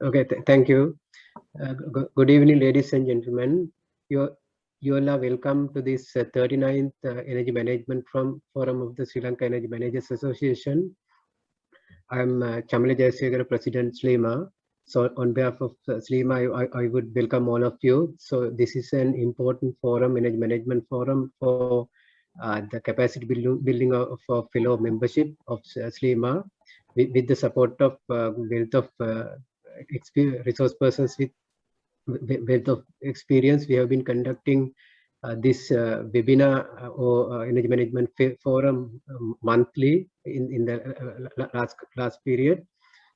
Okay, thank you. Good evening, ladies and gentlemen. You all are welcome to this 39th Energy Management Forum of the Sri Lanka Energy Managers Association. I'm Chamala Jayasekara, President SLEMA. So on behalf of SLEMA, I would welcome all of you. So this is an important forum, Energy Management Forum for the capacity building of fellow membership of SLEMA with the support of wealth of resource persons with wealth of experience. We have been conducting this webinar or energy management forum monthly in the last period.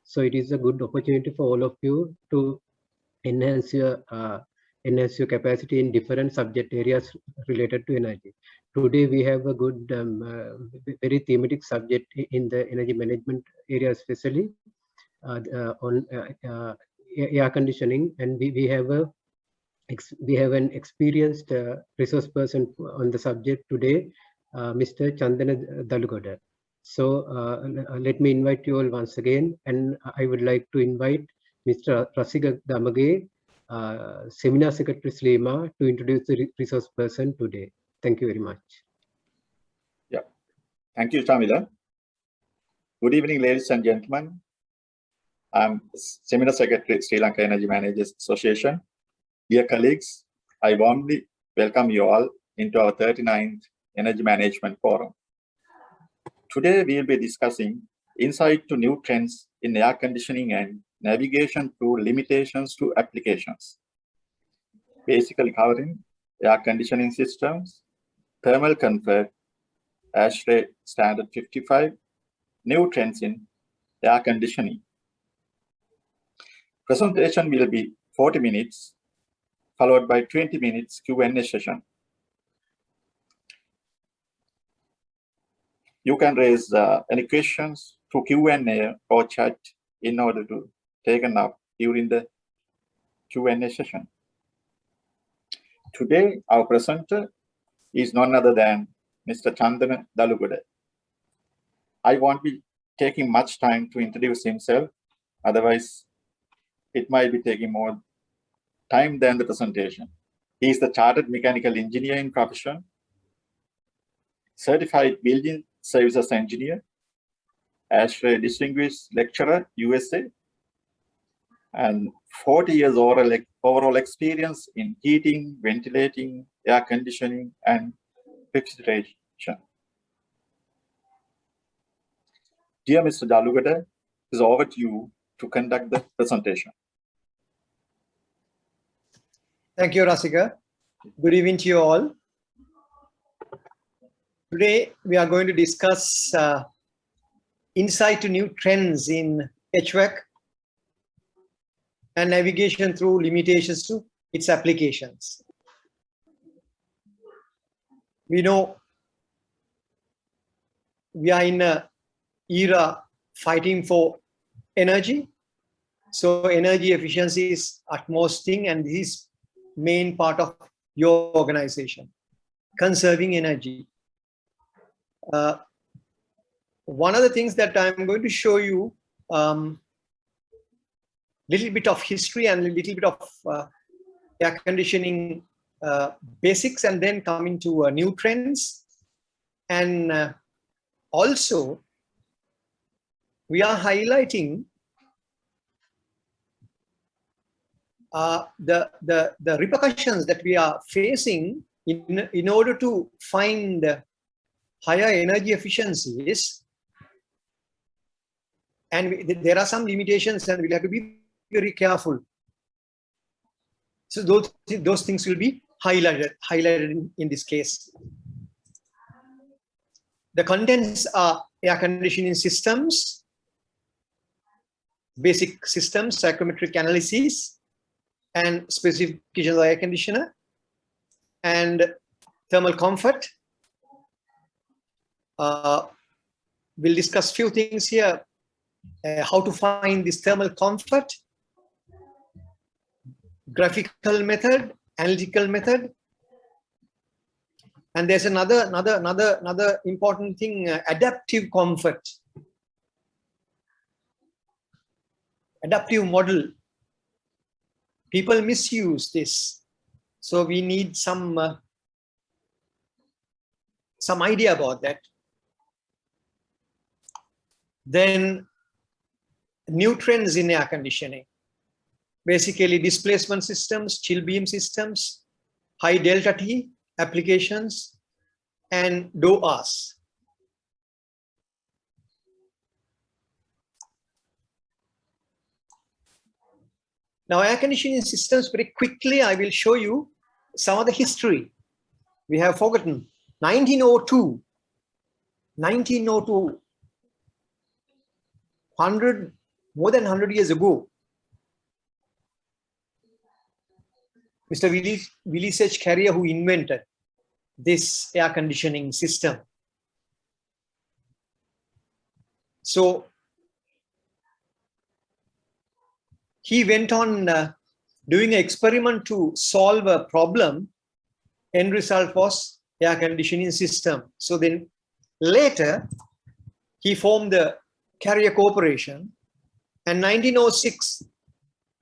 So it is a good opportunity for all of you to enhance your capacity in different subject areas related to energy. Today we have a good, very thematic subject in the energy management area, especially on air conditioning, and we have an experienced resource person on the subject today, Mr. Chandana Dalugoda. So let me invite you all once again, and I would like to invite Mr. Rasiga Damage, Seminar Secretary SLEMA, to introduce the resource person today. Thank you very much. Yeah, thank you, Chamila. Good evening, ladies and gentlemen. I'm Seminar Secretary, Sri Lanka Energy Managers Association. Dear colleagues, I warmly welcome you all into our 39th Energy Management Forum. Today, we will be discussing insight to new trends in air conditioning and navigation through limitations to applications. Basically covering air conditioning systems, thermal comfort, ASHRAE Standard 55, new trends in air conditioning. Presentation will be 40 minutes, followed by 20 minutes Q&A session. You can raise any questions through Q&A or chat in order to take them up during the Q&A session. Today, our presenter is none other than Mr. Chandana Dalugoda. I won't be taking much time to introduce himself, otherwise it might be taking more time than the presentation. He is the Chartered Mechanical Engineer in profession, Certified Building Services Engineer, ASHRAE Distinguished Lecturer, USA, and 40 years overall experience in heating, ventilating, air conditioning, and refrigeration. Dear Mr. Dalugoda, it is over to you to conduct the presentation. Thank you, Rasika. Good evening to you all. Today, we are going to discuss insight to new trends in HVAC and navigation through limitations to its applications. We know we are in an era fighting for energy. So energy efficiency is utmost thing, and this is main part of your organization, conserving energy. One of the things that I'm going to show you little bit of history and a little bit of air conditioning basics, and then coming to new trends. And also we are highlighting the repercussions that we are facing in order to find higher energy efficiencies. And there are some limitations, and we'll have to be very careful. So those things will be highlighted in this case. The contents are air conditioning systems, basic systems, psychometric analysis, and specification of the air conditioner, and thermal comfort. We'll discuss few things here. How to find this thermal comfort, graphical method, analytical method, and there's another important thing: adaptive comfort, adaptive model people misuse this. So we need some idea about that. Then new trends in air conditioning. Basically displacement systems, chill beam systems, high delta T applications, and DOAs. Now air conditioning systems, very quickly I will show you some of the history. We have forgotten 1902, more than 100 years ago. Mr. Willis H. Carrier, who invented this air conditioning system. So he went on doing an experiment to solve a problem. End result was air conditioning system. So then later he formed the Carrier Corporation, and 1906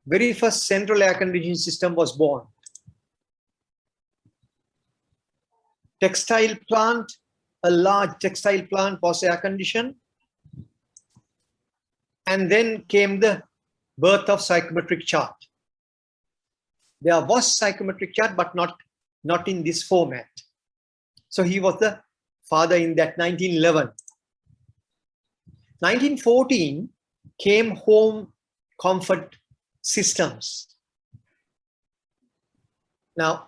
very first central air conditioning system was born. Textile plant, a large textile plant was air conditioned, and then came the birth of psychometric chart. There was psychometric chart, but not in this format. So he was the father in that. 1911. 1914 came home comfort systems. Now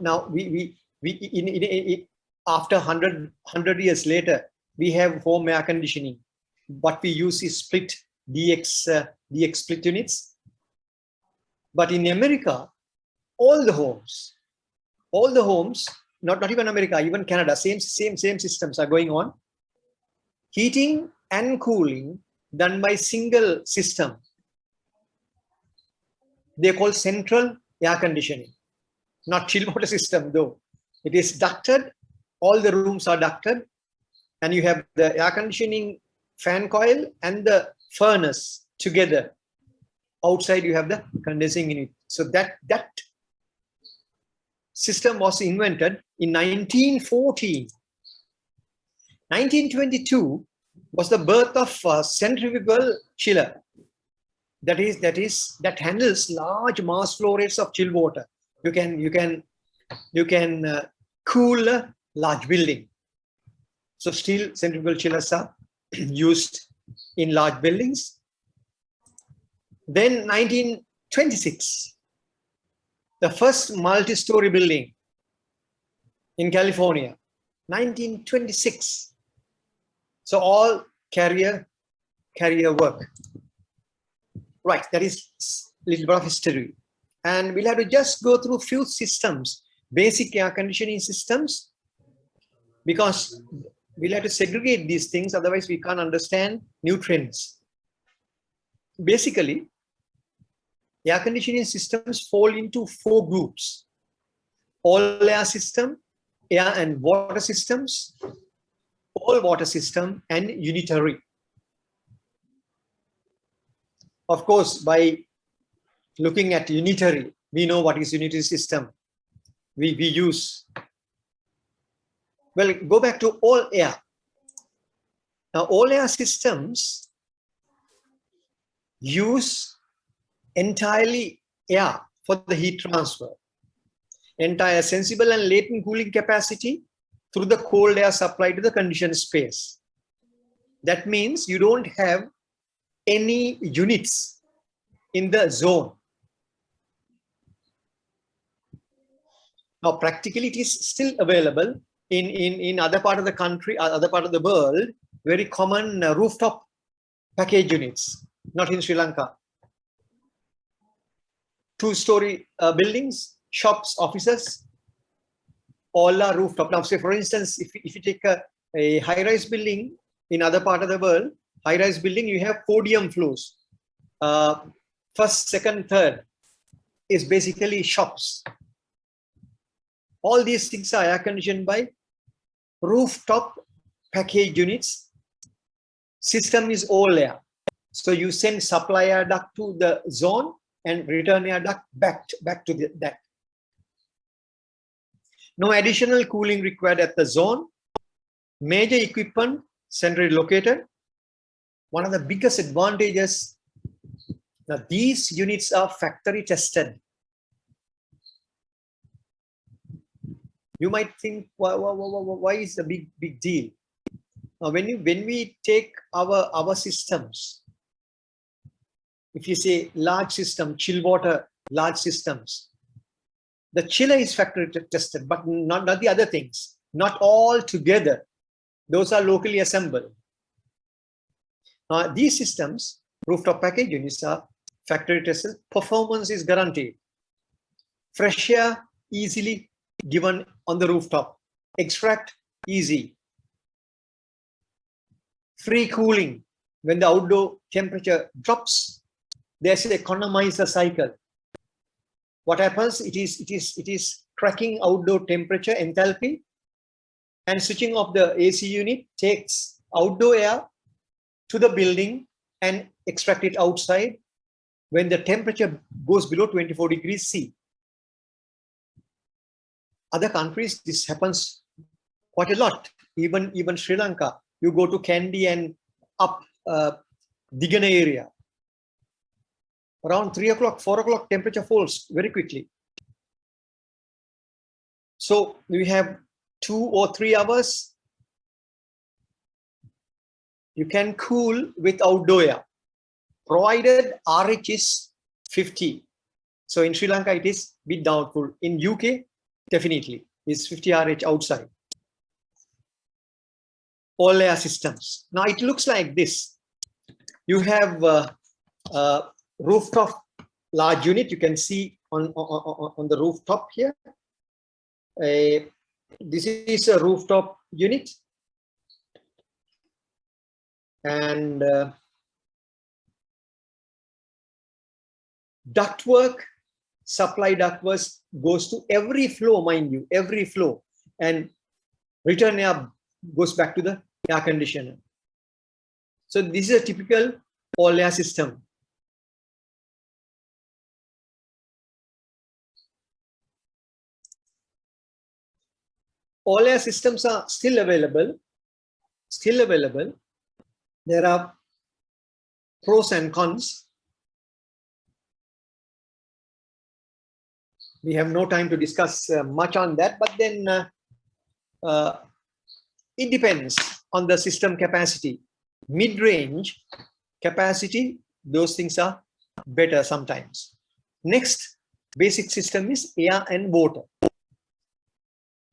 after 100 years later, we have home air conditioning. What we use is split DX split units. But in America, all the homes, not even America, even Canada, same systems are going on. Heating and cooling done by single system. They call central air conditioning, not chill water system though. It is ducted, all the rooms are ducted, and you have the air conditioning fan coil and the furnace together. Outside you have the condensing unit. So that system was invented in 1914. 1922 was the birth of centrifugal chiller. That handles large mass flow rates of chill water. You can cool a large building. So still centrifugal chillers are used in large buildings. Then 1926, the first multi-story building in California. 1926. So all carrier work. Right, that is a little bit of history. And we'll have to just go through few systems, basic air conditioning systems, because we'll have to segregate these things, otherwise we can't understand new trends. Basically, air conditioning systems fall into 4 groups: all air system, air and water systems, all water system, and unitary. Of course, by looking at unitary, we know what is unitary system we use. Well, go back to all air. Now, all air systems use entirely air for the heat transfer. Entire sensible and latent cooling capacity through the cold air supply to the conditioned space. That means you don't have any units in the zone. Now, practically, it is still available in other part of the country, other part of the world, very common rooftop package units, not in Sri Lanka. 2-story buildings, shops, offices, all are rooftop. Now, say for instance, if you take a high-rise building in other part of the world, high-rise building, you have podium floors. First, second, third is basically shops. All these things are air conditioned by rooftop package units. System is all air. So you send supply air duct to the zone, and return air duct back to that. No additional cooling required at the zone. Major equipment centrally located. One of the biggest advantages, now these units are factory tested. You might think, why is the big deal? Now, when we take our systems, if you say large system, chill water, large systems, the chiller is factory tested, but not the other things. Not all together. Those are locally assembled. These systems, rooftop package units, are factory tested. Performance is guaranteed. Fresh air easily given on the rooftop. Extract easy. Free cooling. When the outdoor temperature drops, there's an economizer cycle. What happens? It is tracking outdoor temperature enthalpy, and switching off the AC unit takes outdoor air to the building and extract it outside when the temperature goes below 24 degrees C. Other countries, this happens quite a lot. Even Sri Lanka, you go to Kandy and up Digana area. Around 3 o'clock, 4 o'clock, temperature falls very quickly. So we have 2 or 3 hours. You can cool with outdoor air, provided RH is 50. So in Sri Lanka, it is a bit doubtful. In UK, definitely, it's 50 RH outside. All air systems. Now it looks like this. You have rooftop large unit. You can see on the rooftop here. This is a rooftop unit. And ductwork, supply ductwork goes to every floor, mind you, every floor, and return air goes back to the air conditioner. So this is a typical all air system. All air systems are still available. There are pros and cons. We have no time to discuss much on that, but then it depends on the system capacity. Mid-range capacity, those things are better sometimes. Next basic system is air and water.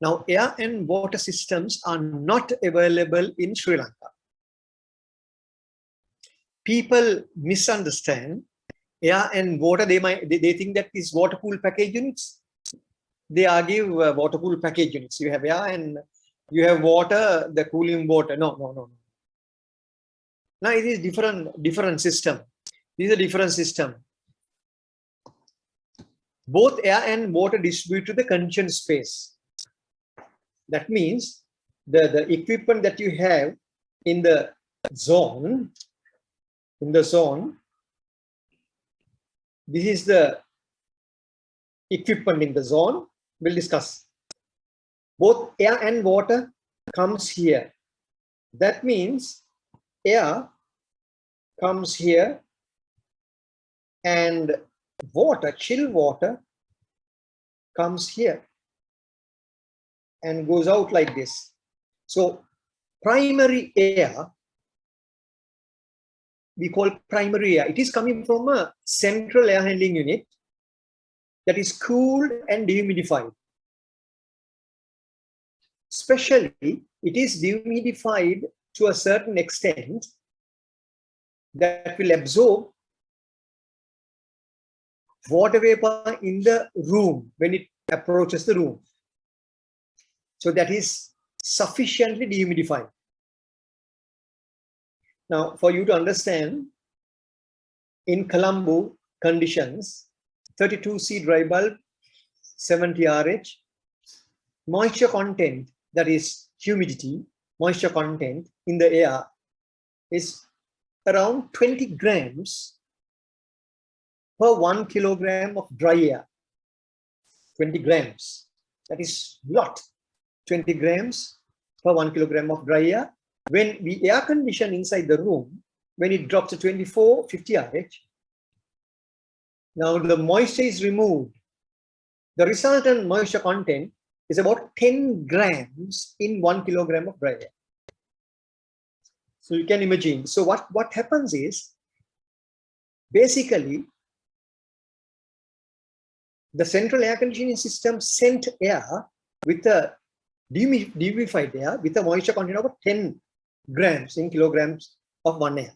Now, air and water systems are not available in Sri Lanka. People misunderstand air and water. They think that is water cool package units. They argue water cool package units. You have air and you have water, the cooling water. No. Now it is different system. This is a different system. Both air and water distribute to the conditioned space. That means the equipment that you have in the zone, this is the equipment in the zone. We'll discuss. Both air and water comes here. That means air comes here and water, chill water, comes here and goes out like this. So primary air, we call primary air. It is coming from a central air handling unit that is cooled and dehumidified. Especially, it is dehumidified to a certain extent that will absorb water vapor in the room when it approaches the room. So that is sufficiently dehumidified. Now, for you to understand, in Colombo conditions, 32C dry bulb, 70 RH, moisture content, that is humidity, moisture content in the air is around 20 grams per 1 kilogram of dry air. 20 grams. That is lot. 20 grams per 1 kilogram of dry air. When we air condition inside the room, when it drops to 2450 RH, now the moisture is removed. The resultant moisture content is about 10 grams in 1 kilogram of dry air. So you can imagine. So what happens is, basically, the central air conditioning system sent air with a dehumidified air with a moisture content of 10 grams in kilograms of 1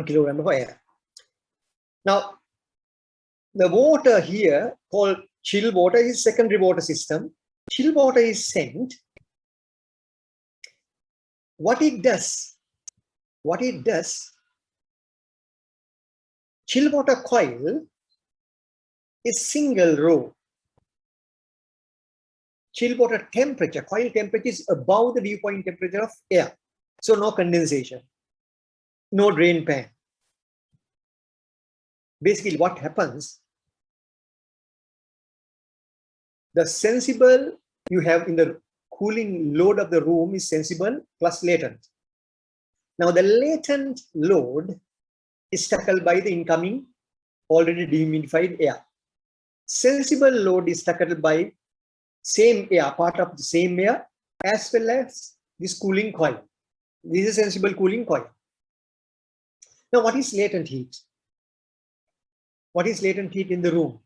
kilogram of air. Now, the water here called chill water is secondary water system. Chill water is sent. What it does, chill water coil is single row. Chill water temperature, coil temperature is above the dew point temperature of air. So no condensation, no drain pan. Basically what happens, the sensible you have in the cooling load of the room is sensible plus latent. Now the latent load is tackled by the incoming already dehumidified air. Sensible load is tackled by same air, part of the same air, as well as this cooling coil. This is sensible cooling coil. Now what is latent heat? What is latent heat in the room?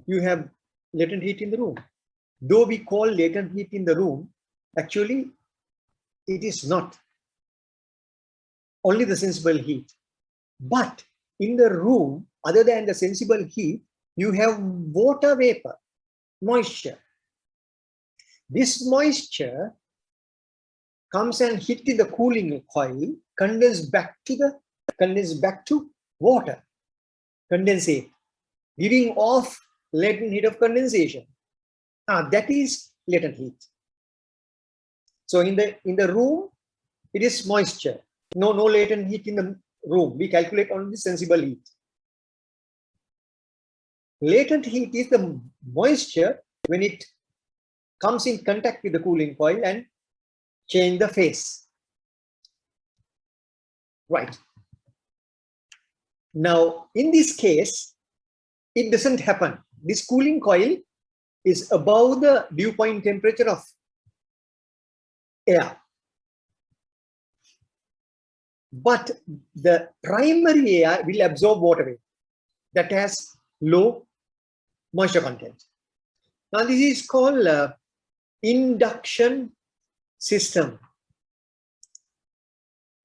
You have latent heat in the room. Though we call latent heat in the room, actually it is not. Only the sensible heat. But in the room, other than the sensible heat, you have water vapor, moisture. This moisture comes and hit in the cooling coil, condense back to water, condensate, giving off latent heat of condensation. That is latent heat. So in the room, it is moisture. No latent heat in the room. We calculate only sensible heat. Latent heat is the moisture when it comes in contact with the cooling coil and change the phase. Right. Now, in this case, it doesn't happen. This cooling coil is above the dew point temperature of air. But the primary air will absorb water vapor that has low moisture content. Now this is called induction system.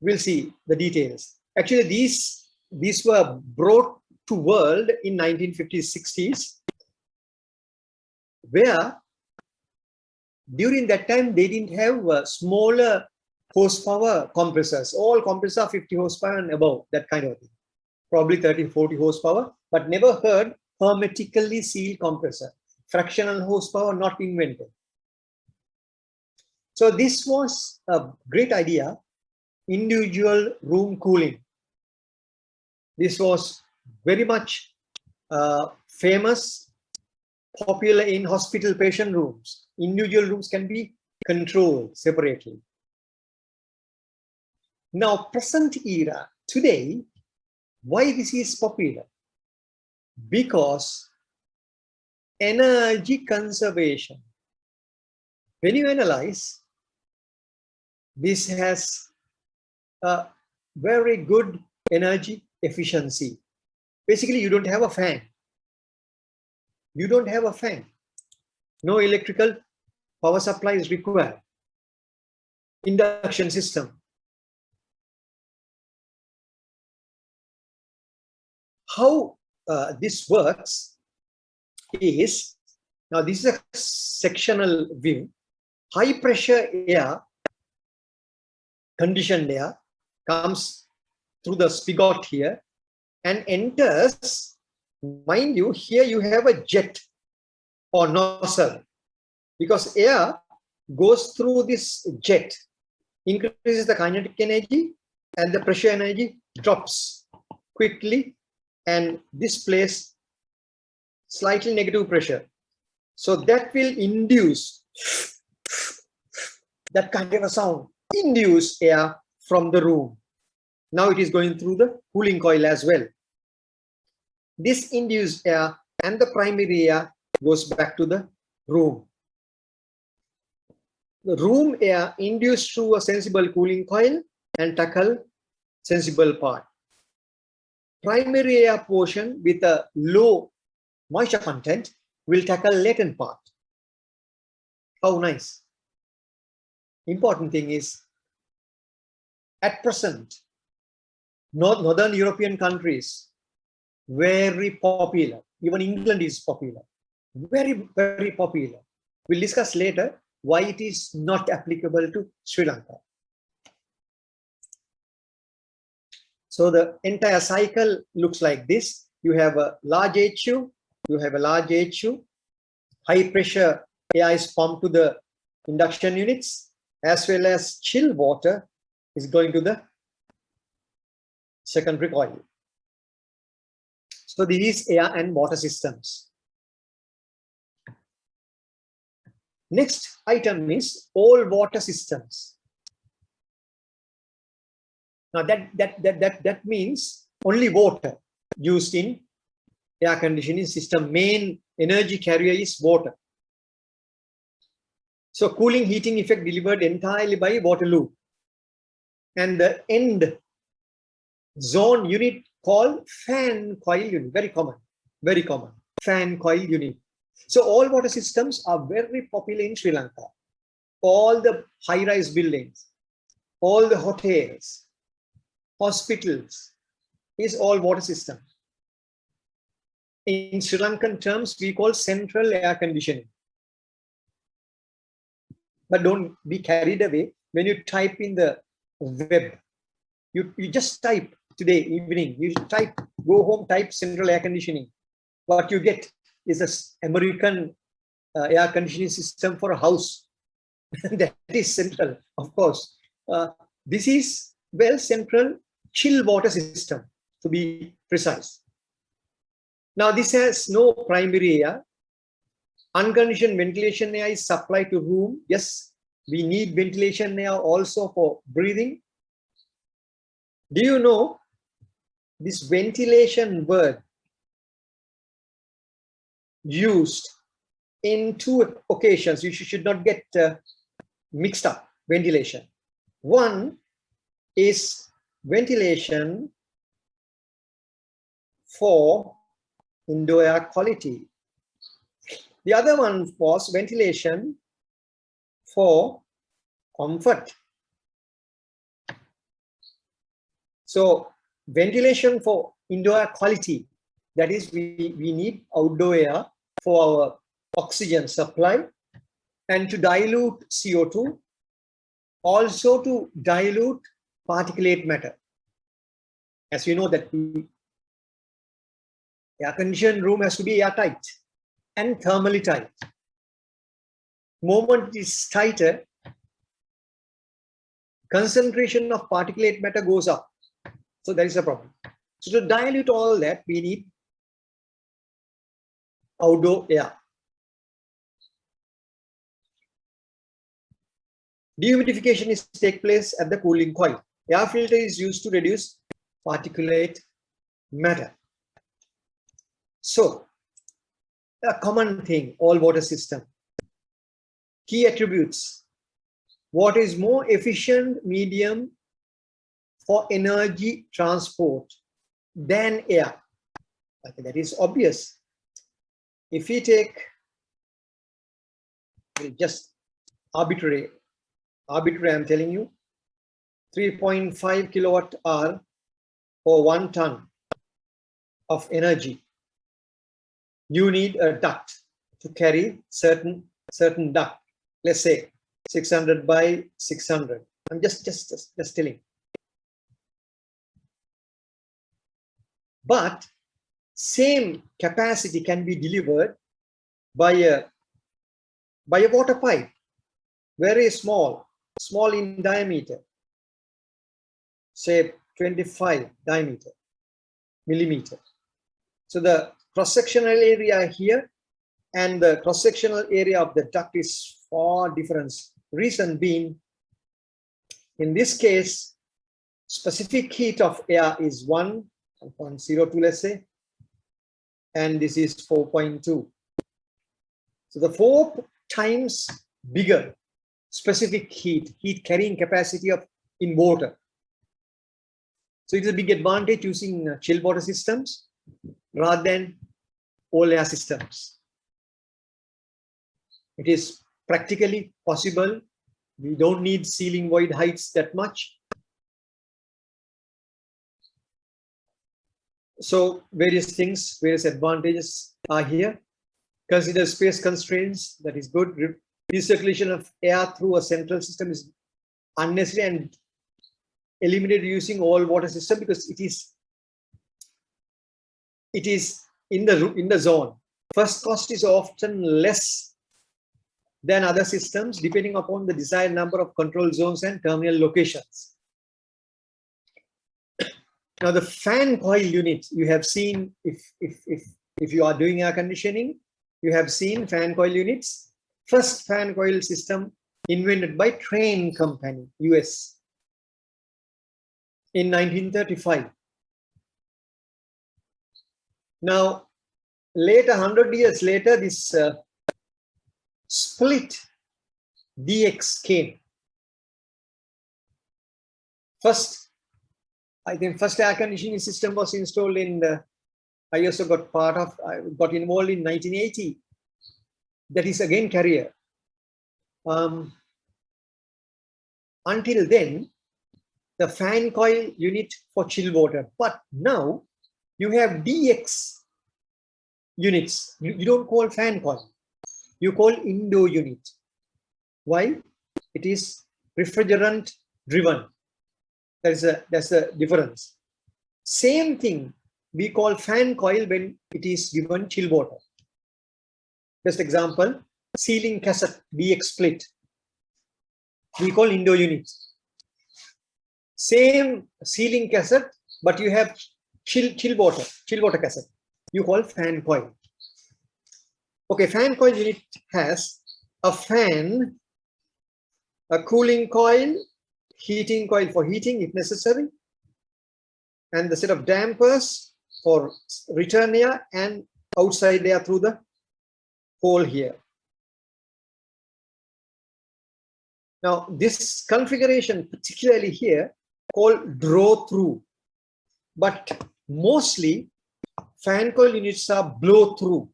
We'll see the details. Actually, these were brought to world in 1950s, 60s, where during that time they didn't have smaller horsepower compressors. All compressors are 50 horsepower and above, that kind of thing. Probably 30, 40 horsepower, but never heard hermetically sealed compressor. Fractional horsepower not invented. So this was a great idea, individual room cooling. This was very much famous, popular in hospital patient rooms. Individual rooms can be controlled separately. Now, present era, today, why this is popular? Because energy conservation. When you analyze, this has a very good energy efficiency. Basically, you don't have a fan. You don't have a fan. No electrical power supply is required. Induction system. How this works is, now this is a sectional view. High pressure air, conditioned air, comes through the spigot here and enters. Mind you, here you have a jet or nozzle, because air goes through this jet, increases the kinetic energy, and the pressure energy drops quickly and displace slightly negative pressure. So that will induce that kind of a sound, induce air from the room. Now it is going through the cooling coil as well. This induced air and the primary air goes back to the room. The room air induced through a sensible cooling coil and tackle sensible part. Primary air portion with a low moisture content will tackle latent part. How nice. Important thing is, at present, Northern European countries, very popular. Even England is popular. Very, very popular. We'll discuss later why it is not applicable to Sri Lanka. So the entire cycle looks like this. You have a large HU, you have a large HU, high pressure air is pumped to the induction units, as well as chill water is going to the secondary coil. So this is air and water systems. Next item is all water systems. Now that means only water used in air conditioning system. Main energy carrier is water. So cooling heating effect delivered entirely by water loop. And the end zone unit called fan coil unit, very common, fan coil unit. So all water systems are very popular in Sri Lanka. All the high-rise buildings, all the hotels, hospitals is all water system. In Sri Lankan terms, we call central air conditioning. But don't be carried away when you type in the web. You just type today evening, you type, go home, type central air conditioning. What you get is an American air conditioning system for a house. That is central, of course. This is, well, central chill water system, to be precise. Now, this has no primary air. Unconditioned ventilation air is supplied to room. Yes, we need ventilation air also for breathing. Do you know this ventilation word used in two occasions? You should not get mixed up, ventilation. One is ventilation for indoor air quality. The other one was ventilation for comfort. So ventilation for indoor air quality, that is, we need outdoor air for our oxygen supply and to dilute CO2, also to dilute particulate matter. As you know that the air-conditioned room has to be airtight and thermally tight. Moment is tighter, concentration of particulate matter goes up. So that is a problem. So to dilute all that, we need outdoor air. Dehumidification is take place at the cooling coil. Air filter is used to reduce particulate matter. So, a common thing, all water system. Key attributes. Water is more efficient medium for energy transport than air. Okay, that is obvious. If we take just arbitrary, I'm telling you, 3.5 kilowatt hour for 1 ton of energy, you need a duct to carry certain duct. Let's say 600 by 600. I'm just telling. But same capacity can be delivered by a water pipe, very small in diameter, say 25 diameter millimeter. So the cross-sectional area here and the cross-sectional area of the duct is far different. Reason being, in this case, specific heat of air is 1.02, let's say, and this is 4.2. So the 4 times bigger specific heat carrying capacity of in water. So it is a big advantage using chilled water systems rather than all air systems. It is practically possible. We don't need ceiling void heights that much. So various things, various advantages are here. Consider space constraints, that is good. Recirculation of air through a central system is unnecessary and eliminated using all water system because it is in the zone. First cost is often less than other systems depending upon the desired number of control zones and terminal locations. Now the fan coil unit, you have seen, if you are doing air conditioning, you have seen fan coil units. First fan coil system invented by Train Company, US, in 1935. Now, later, 100 years later, this split DX came. First, I think first air conditioning system was installed in the, I also got involved in 1980. That is again Carrier. Until then, the fan coil unit for chill water. But now you have DX units. You don't call fan coil. You call indoor unit. Why? It is refrigerant driven. That's a difference. Same thing we call fan coil when it is given chill water. Best example, ceiling cassette DX split. We call indoor unit. Same ceiling cassette, but you have chill water cassette. You call fan coil. Okay, fan coil unit has a fan, a cooling coil, heating coil for heating if necessary, and the set of dampers for return air and outside air through the hole here. Now, this configuration, particularly here, called draw through, but mostly fan coil units are blow through.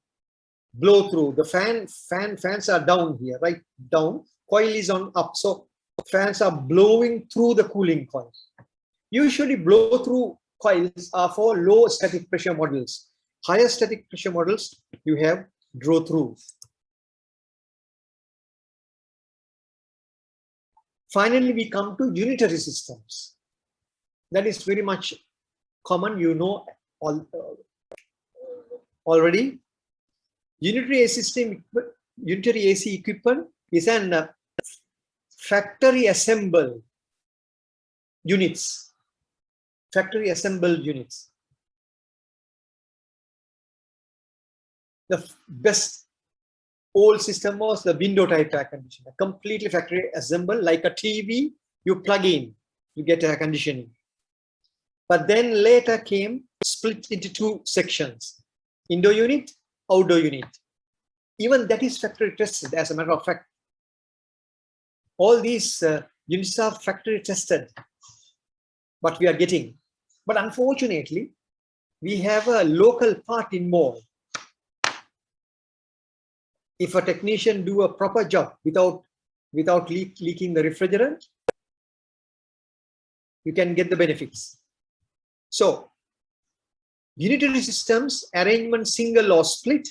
Blow through. The fans are down here, right down. Coil is on up, so fans are blowing through the cooling coil. Usually, blow through coils are for low static pressure models. Higher static pressure models, you have draw through. Finally, we come to unitary systems. That is very much common, you know already. Unitary AC equipment is an factory assembled units. Factory assembled units. The best old system was the window type air conditioner, completely factory assembled like a TV. You plug in, you get air conditioning. But then later came split into 2 sections: indoor unit, outdoor unit. Even that is factory tested, as a matter of fact. All these units are factory tested, what we are getting. But unfortunately, we have a local part involved. If a technician do a proper job without leaking the refrigerant, you can get the benefits. So, unitary systems, arrangement single or split,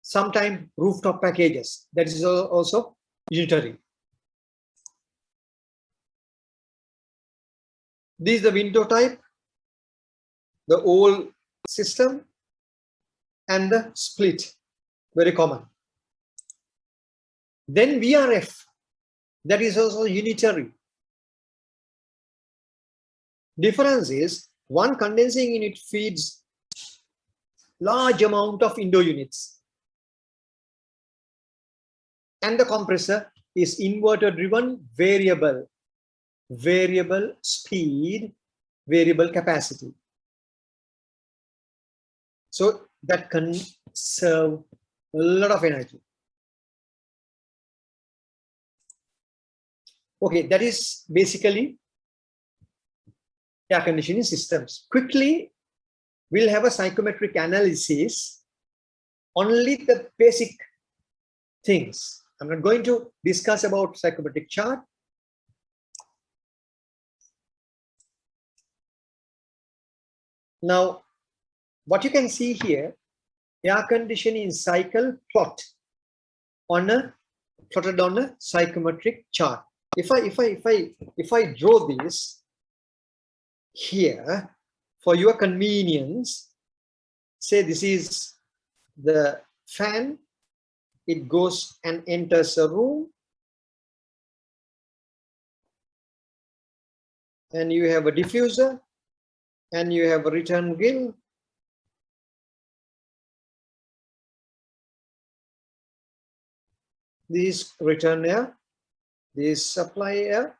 sometimes rooftop packages, that is also unitary. This is the window type, the old system, and the split, very common. Then VRF, that is also unitary. Difference is One condensing unit feeds large amount of indoor units. And the compressor is inverter driven, variable speed, variable capacity. So that can conserve a lot of energy. Okay, that is basically air conditioning systems. Quickly, we'll have a psychometric analysis, only the basic things. I'm not going to discuss about psychometric chart. Now, what you can see here, air conditioning cycle plotted on a psychometric chart. If I draw this here for your convenience, say this is the fan, it goes and enters a room, and you have a diffuser, and you have a return grill, this is return air, this is supply air,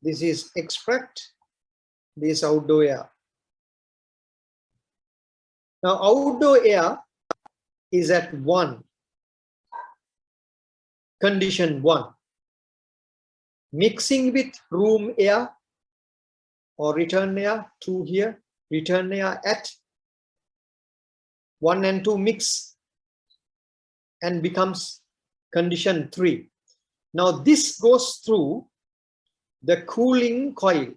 this is extract, this is outdoor air. Now outdoor air is at 1, condition 1, mixing with room air or return air, 2 here, return air at 1 and 2 mix and becomes condition 3. Now this goes through the cooling coil,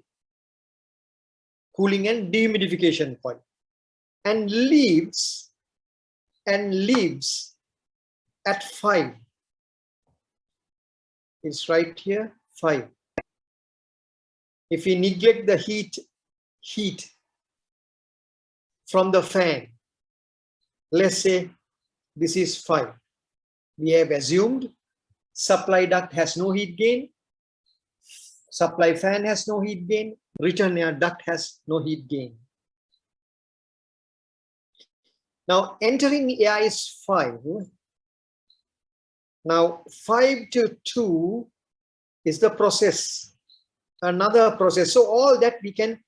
cooling and dehumidification coil, and leaves at 5. It's right here, 5. If we neglect the heat from the fan, let's say this is 5. We have assumed supply duct has no heat gain, supply fan has no heat gain, return air duct has no heat gain. Now entering air is 5. Now 5 to 2 is the process, another process. So all that we can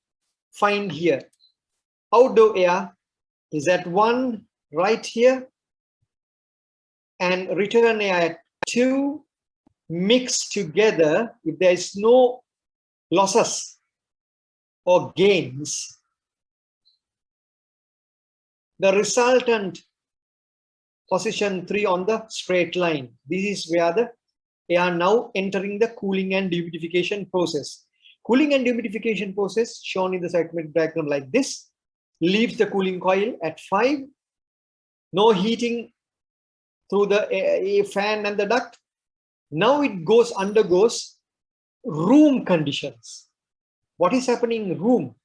find here. Outdoor air is at 1 right here, and return air at 2 mixed together. If there is no losses or gains, the resultant position 3 on the straight line, this is where the air now entering the cooling and dehumidification process. Cooling and dehumidification process shown in the psychometric diagram like this, leaves the cooling coil at 5, no heating through the fan and the duct. Now it undergoes room conditions. What is happening in room?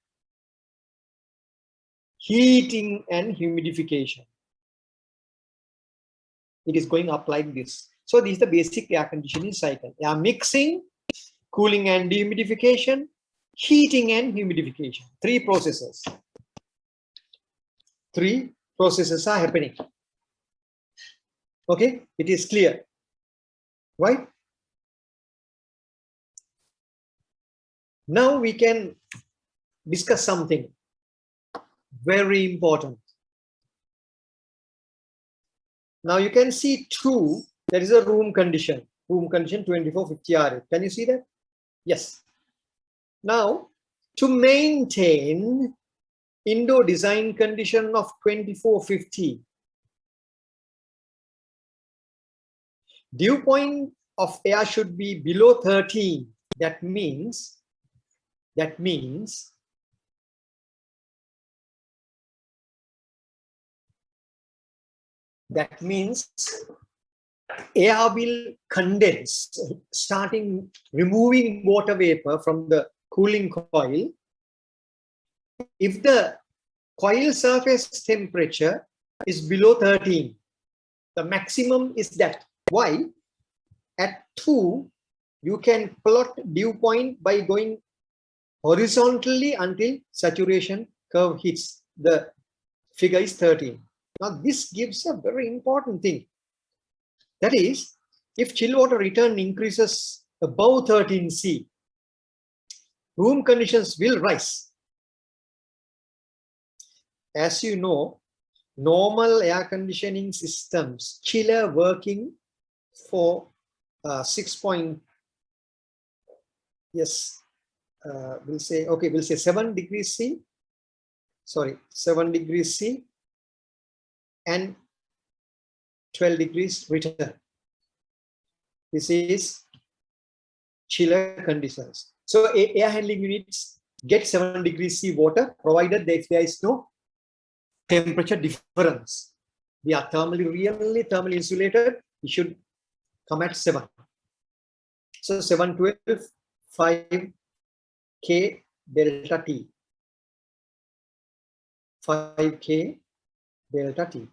Heating and humidification. It is going up like this. So this is the basic air conditioning cycle. Air mixing, cooling and dehumidification, heating and humidification. 3 processes. 3 processes are happening. Okay, it is clear, right? Now we can discuss something very important. Now you can see 2, there is a room condition 2450 RF. Can you see that? Yes. Now to maintain indoor design condition of 2450, dew point of air should be below 13. That means air will condense, starting removing water vapor from the cooling coil. If the coil surface temperature is below 13, the maximum is that. Why? At 2, you can plot dew point by going horizontally until saturation curve hits. The figure is 13. Now this gives a very important thing. That is, if chill water return increases above 13 C, room conditions will rise. As you know, normal air conditioning systems, chiller working for 7 degrees C, 7 degrees C and 12 degrees return. This is chiller conditions. So air handling units get 7 degrees C water, provided that if there is no temperature difference. We are thermally insulated. We should come at 7. So 712, 5 K delta T. 5 K delta T.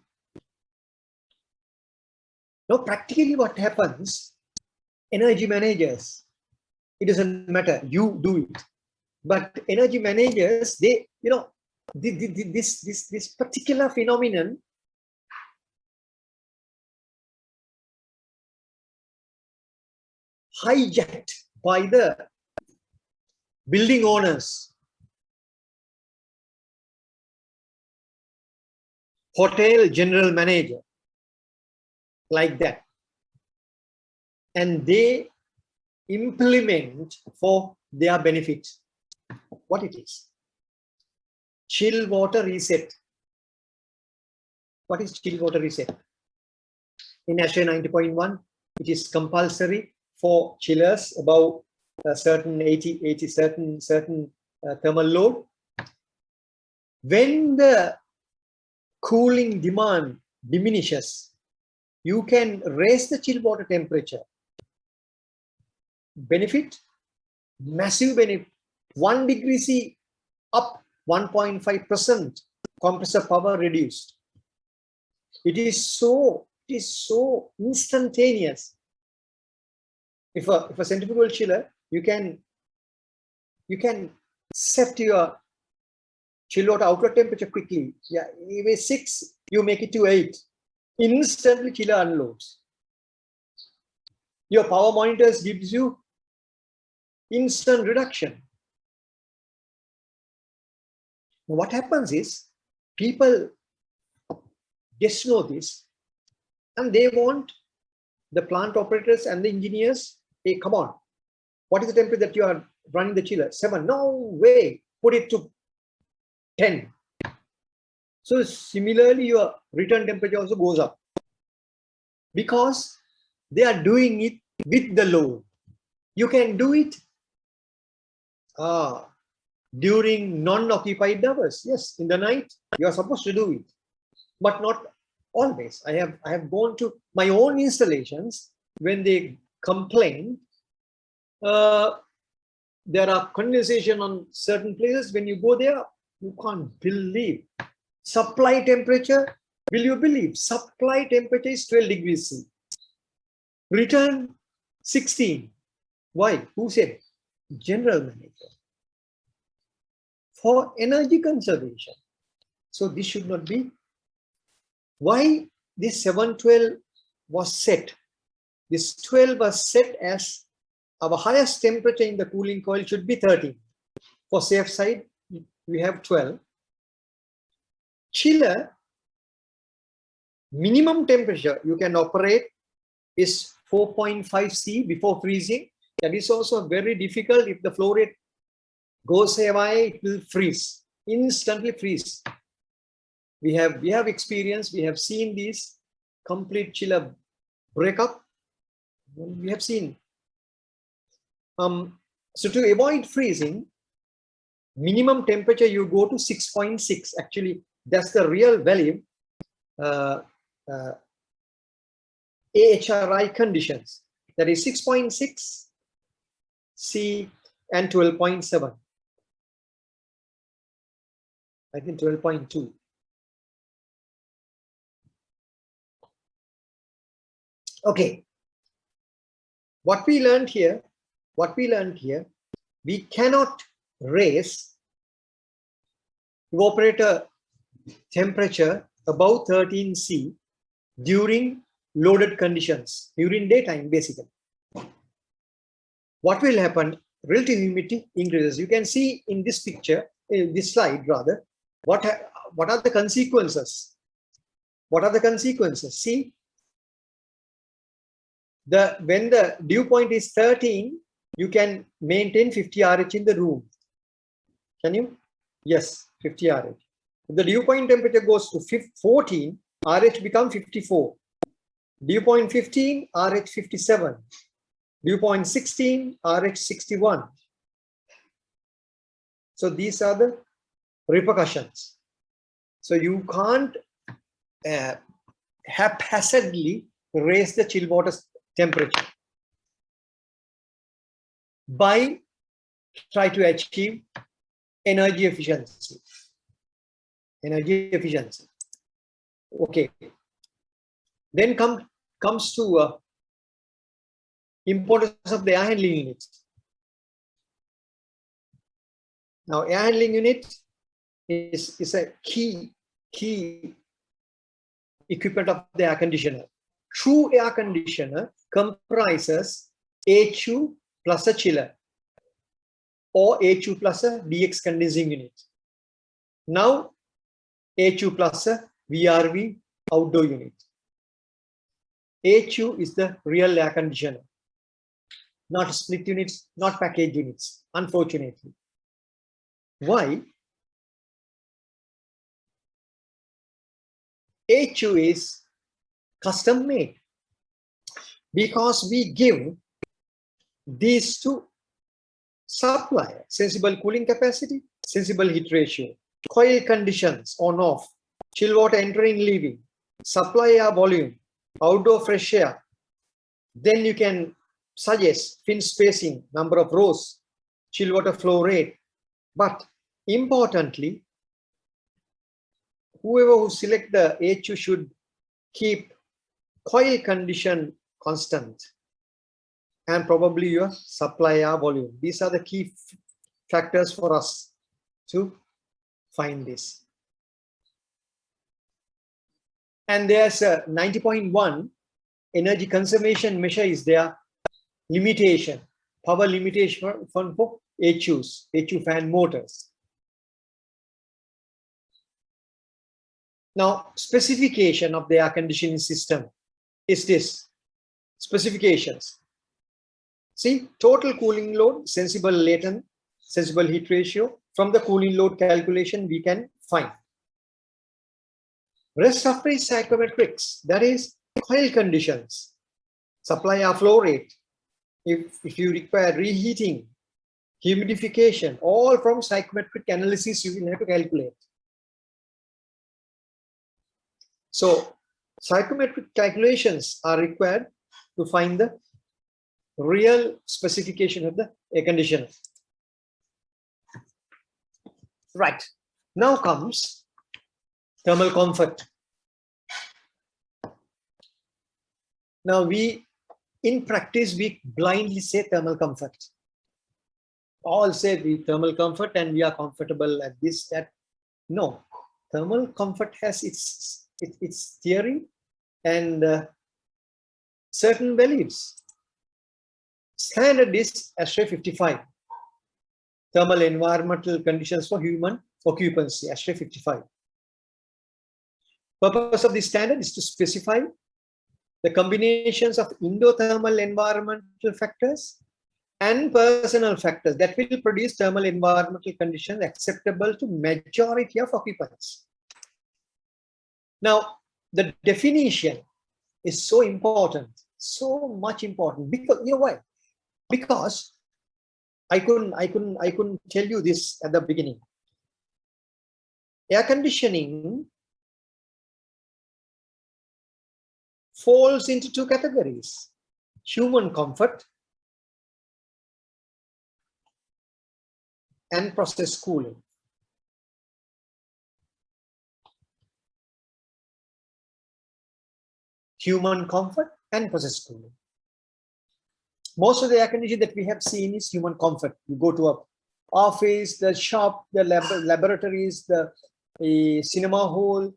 Now, practically what happens, energy managers, it doesn't matter, you do it. But energy managers, they, you know, this particular phenomenon hijacked by the building owners, hotel general manager, like that, and they implement for their benefit what it is. Chill water reset. What is chill water reset? In ASHRAE 90.1, it is compulsory for chillers above a certain 80 certain thermal load. When the cooling demand diminishes, you can raise the chill water temperature. Benefit, massive benefit. 1 degree C up, 1.5% compressor power reduced. It is so instantaneous. If a centrifugal chiller, you can set your chill water outlet temperature quickly. Yeah, if it's 6, you make it to 8. Instantly chiller unloads. Your power monitors gives you instant reduction. What happens is, people just know this, and they want the plant operators and the engineers, hey, come on, what is the temperature that you are running the chiller? 7. No way, put it to 10. So similarly, your return temperature also goes up, because they are doing it with the load. You can do it during non-occupied hours. Yes, in the night, you are supposed to do it, but not always. I have gone to my own installations when they complain. There are condensation on certain places. When you go there, you can't believe. Supply temperature, will you believe? Supply temperature is 12 degrees C. Return 16. Why? Who said? General manager. For energy conservation. So this should not be. Why this 712 was set? This 12 was set as our highest temperature in the cooling coil should be 13. For safe side, we have 12. Chiller, minimum temperature you can operate is 4.5 C before freezing. That is also very difficult. If the flow rate goes away, it will freeze, instantly freeze. We have experience, we have seen these complete chiller breakup. We have seen. So to avoid freezing, minimum temperature you go to 6.6. Actually, that's the real value. AHRI conditions. That is 6.6 C and 12.7. I think 12.2. Okay. What we learned here, we cannot raise evaporator temperature above 13 C during loaded conditions, during daytime basically. What will happen? Relative humidity increases. You can see in this picture, in this slide rather, what are the consequences? What are the consequences? See, when the dew point is 13, you can maintain 50 RH in the room. Can you? Yes, 50 RH. If the dew point temperature goes to 14, RH becomes 54. Dew point 15, RH 57. Dew point 16, RH 61. So these are the repercussions. So you can't haphazardly raise the chill water temperature by try to achieve energy efficiency. Energy efficiency. Okay. Then comes to importance of the air handling units. Now, air handling unit is a key equipment of the air conditioner. True air conditioner comprises HU plus a chiller or HU plus a DX condensing unit. Now, HU plus a VRV outdoor unit. HU is the real air conditioner, not split units, not package units, unfortunately. Why? HU is custom made because we give these to supplier: sensible cooling capacity, sensible heat ratio, coil conditions on off, chill water entering leaving, supply air volume, outdoor fresh air. Then you can suggest fin spacing, number of rows, chill water flow rate. But importantly, whoever who select the HU should keep coil condition constant and probably your supply air volume. These are the key factors for us to find this. And there's a 90.1 energy conservation measure is there. Limitation, power limitation for HUs, HU fan motors. Now, specification of the air conditioning system is this. Specifications. See, total cooling load, sensible latent, sensible heat ratio. From the cooling load calculation, we can find. Rest of it is psychometrics, that is coil conditions, supply air flow rate. If you require reheating, humidification, all from psychometric analysis you will have to calculate. So psychometric calculations are required to find the real specification of the air conditioner. Right. Now comes thermal comfort. Now in practice, we blindly say thermal comfort. All say we thermal comfort and we are comfortable at this, that. No, thermal comfort has its theory and certain values. Standard is ASHRAE 55. Thermal environmental conditions for human occupancy, ASHRAE 55. Purpose of this standard is to specify the combinations of endothermal environmental factors and personal factors that will produce thermal environmental conditions acceptable to majority of occupants. Now, the definition is so important, so much important, because you know why? Because I couldn't tell you this at the beginning. Air conditioning falls into two categories: human comfort and process cooling. Human comfort and process cooling. Most of the air conditioning that we have seen is human comfort. You go to a office, the shop, the laboratories, the cinema hall,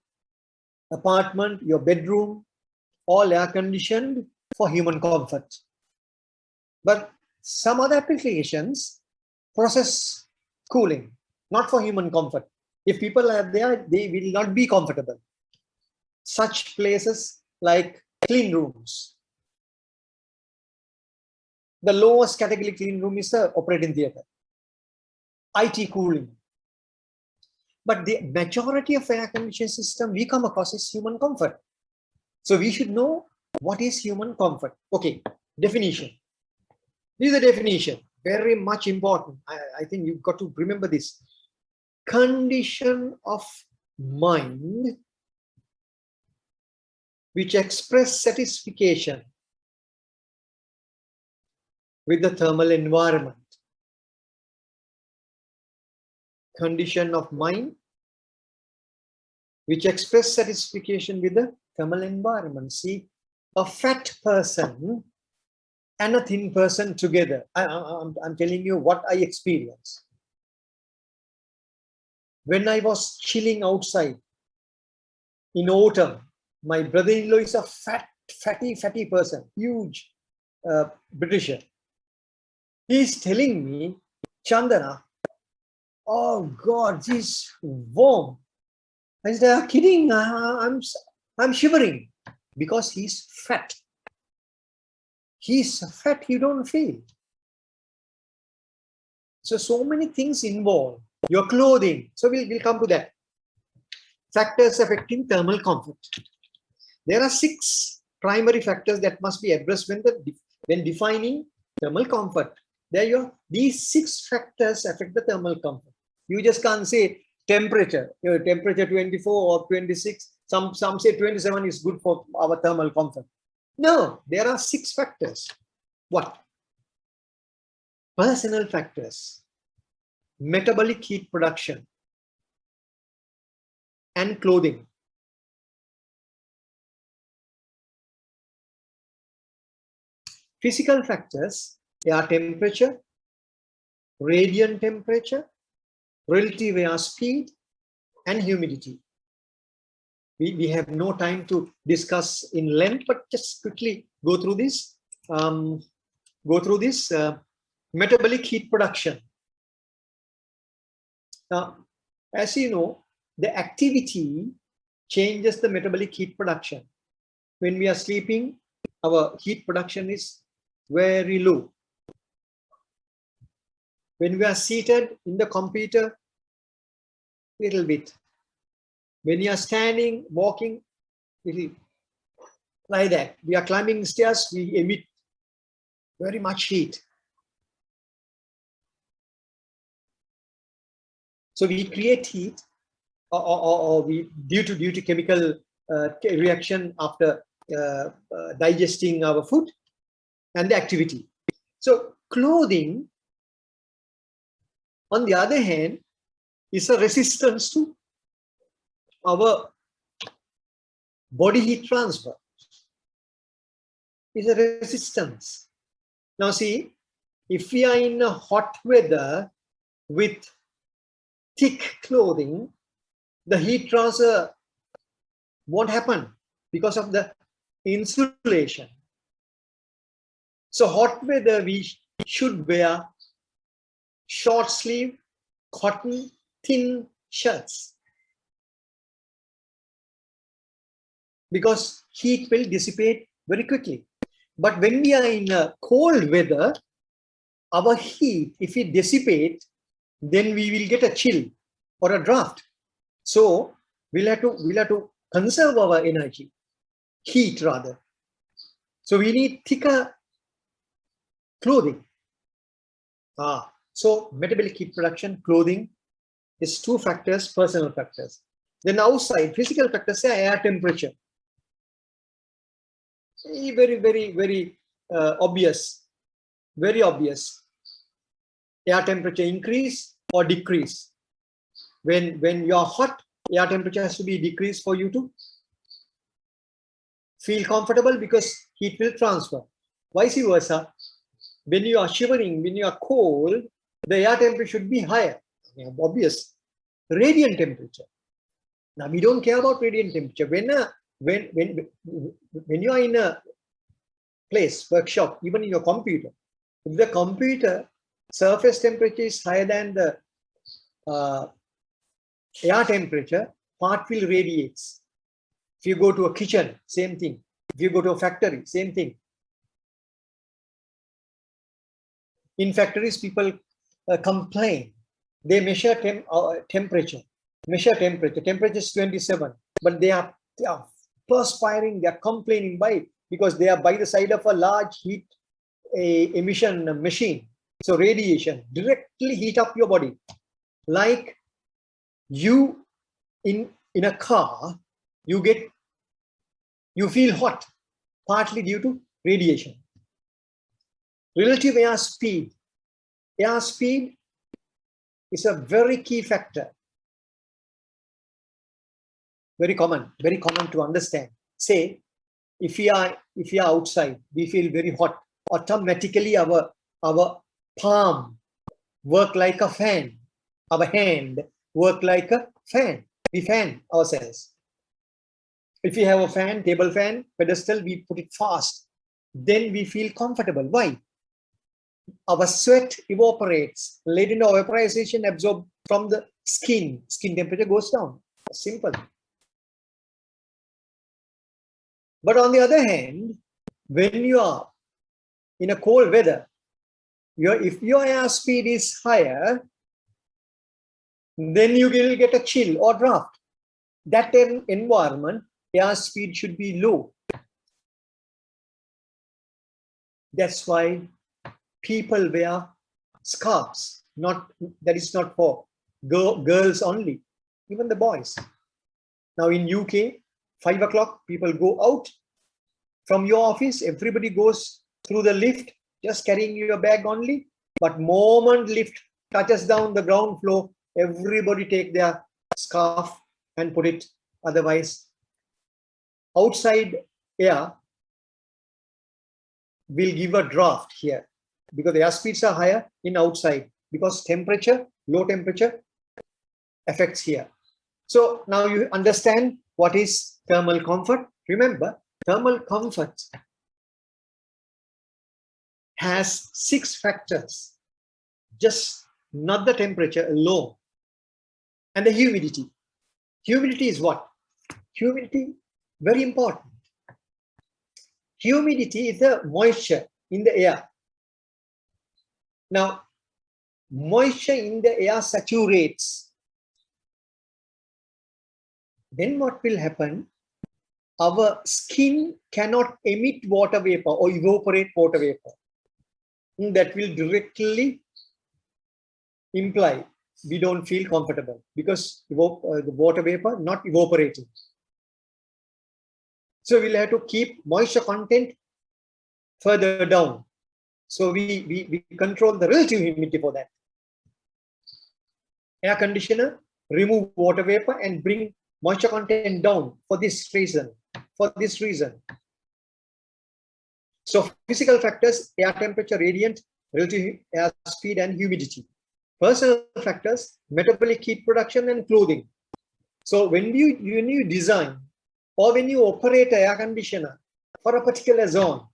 apartment, your bedroom, all air conditioned for human comfort. But some other applications process cooling, not for human comfort. If people are there, they will not be comfortable. Such places like clean rooms. The lowest category clean room is the operating theater. IT cooling. But the majority of air conditioning system we come across is human comfort. So we should know what is human comfort. Okay, definition. This is the definition. Very much important. I think you've got to remember this. Condition of mind which express satisfaction with the thermal environment. Condition of mind which express satisfaction with the thermal environment. See, a fat person and a thin person together. I'm telling you what I experienced. When I was chilling outside in autumn, my brother-in-law is a fatty person, huge Britisher. He's telling me, Chandana, oh God, this warm. I said, "Are you kidding? I'm shivering," because he's fat. He's fat, you don't feel. So many things involved. Your clothing. So we'll come to that. Factors affecting thermal comfort. There are 6 primary factors that must be addressed when defining thermal comfort. There you are. These 6 factors affect the thermal comfort. You just can't say temperature. Temperature 24 or 26. Some say 27 is good for our thermal comfort. No, there are 6 factors. What? Personal factors, metabolic heat production, and clothing. Physical factors, air temperature, radiant temperature, relative air speed, and humidity. We have no time to discuss in length, but just quickly go through this. Metabolic heat production. Now, as you know, the activity changes the metabolic heat production. When we are sleeping, our heat production is very low. When we are seated in the computer, little bit. When you are standing, walking, little like that. We are climbing stairs, we emit very much heat. So we create heat, or we due to chemical reaction after digesting our food and the activity. So clothing, on the other hand, is a resistance to our body heat transfer. It's a resistance. Now see, if we are in a hot weather with thick clothing, the heat transfer won't happen because of the insulation. So hot weather, we should wear short sleeve, cotton, thin shirts, because heat will dissipate very quickly. But when we are in a cold weather, our heat, if it dissipates, then we will get a chill or a draft. So we'll have to conserve our energy, heat rather. So we need thicker clothing. So metabolic heat production, clothing is 2 factors, personal factors. Then outside, physical factors, say air temperature. Very obvious, very obvious. Air temperature increase or decrease. When you are hot, air temperature has to be decreased for you to feel comfortable, because heat will transfer. Vice versa, when you are shivering, when you are cold, the air temperature should be higher. Obvious. Radiant temperature. Now we don't care about radiant temperature. When you are in a place, workshop, even in your computer, if the computer surface temperature is higher than the air temperature, part will radiates. If you go to a kitchen, same thing. If you go to a factory, same thing. In factories, people complain. They measure temperature. Temperature is 27, but they are perspiring. They are complaining. Why? Because they are by the side of a large heat emission machine. So radiation directly heat up your body. Like you in a car, you feel hot, partly due to radiation. Relative air speed. Air speed is a very key factor. Very common to understand. Say, if we are outside, we feel very hot. Automatically, our palm work like a fan. Our hand work like a fan. We fan ourselves. If we have a fan, table fan, pedestal, we put it fast. Then we feel comfortable. Why? Our sweat evaporates. Latent vaporization absorbed from the skin. Skin temperature goes down. Simple. But on the other hand, when you are in a cold weather, if your air speed is higher, then you will get a chill or draft. That environment, air speed should be low. That's why people wear scarves. That is not for girls only, even the boys. Now in UK, 5 o'clock, people go out from your office. Everybody goes through the lift, just carrying your bag only. But moment lift touches down the ground floor, everybody take their scarf and put it. Otherwise, outside air will give a draft here because the air speeds are higher in outside because temperature, low temperature affects here. So now you understand what is thermal comfort. Remember, thermal comfort has 6 factors, just not the temperature alone. And the humidity. Humidity is what? Humidity, very important. Humidity is the moisture in the air. Now, moisture in the air saturates. Then what will happen? Our skin cannot emit water vapor or evaporate water vapor. That will directly imply we don't feel comfortable because the water vapor not evaporating. So we'll have to keep moisture content further down. So we control the relative humidity for that. Air conditioner remove water vapor and bring moisture content down for this reason. So physical factors: air temperature, radiant, relative air speed, and humidity. Personal factors: metabolic heat production and clothing. So when you design or when you operate an air conditioner for a particular zone,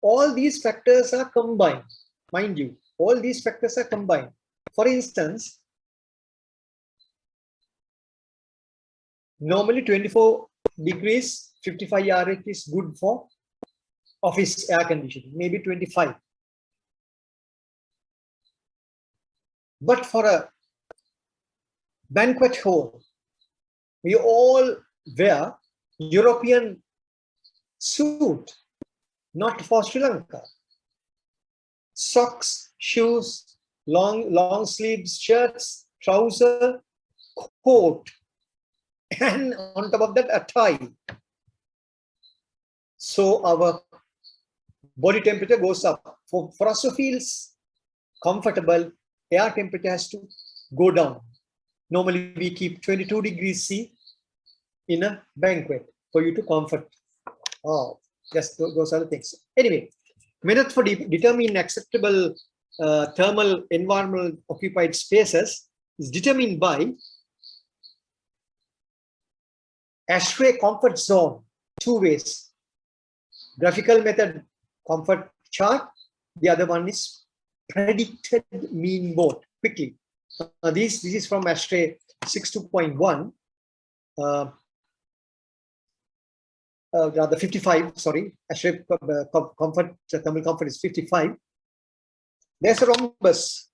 all these factors are combined. Mind you, all these factors are combined. For instance, normally 24 degrees, 55 RH is good for office air conditioning, maybe 25. But for a banquet hall, we all wear European suit, not for Sri Lanka. Socks, shoes, long sleeves, shirts, trouser, coat, and on top of that, a tie. So our body temperature goes up. For us to feel comfortable, air temperature has to go down. Normally, we keep 22 degrees C in a banquet for you to comfort. Oh, just those are the things. Anyway, method for determining acceptable thermal environmental occupied spaces is determined by ASHRAE comfort zone, two ways. Graphical method comfort chart. The other one is predicted mean mode. Quickly. This is from ASHRAE 62.1. Rather 55, sorry. ASHRAE comfort, thermal comfort is 55. There's a rhombus.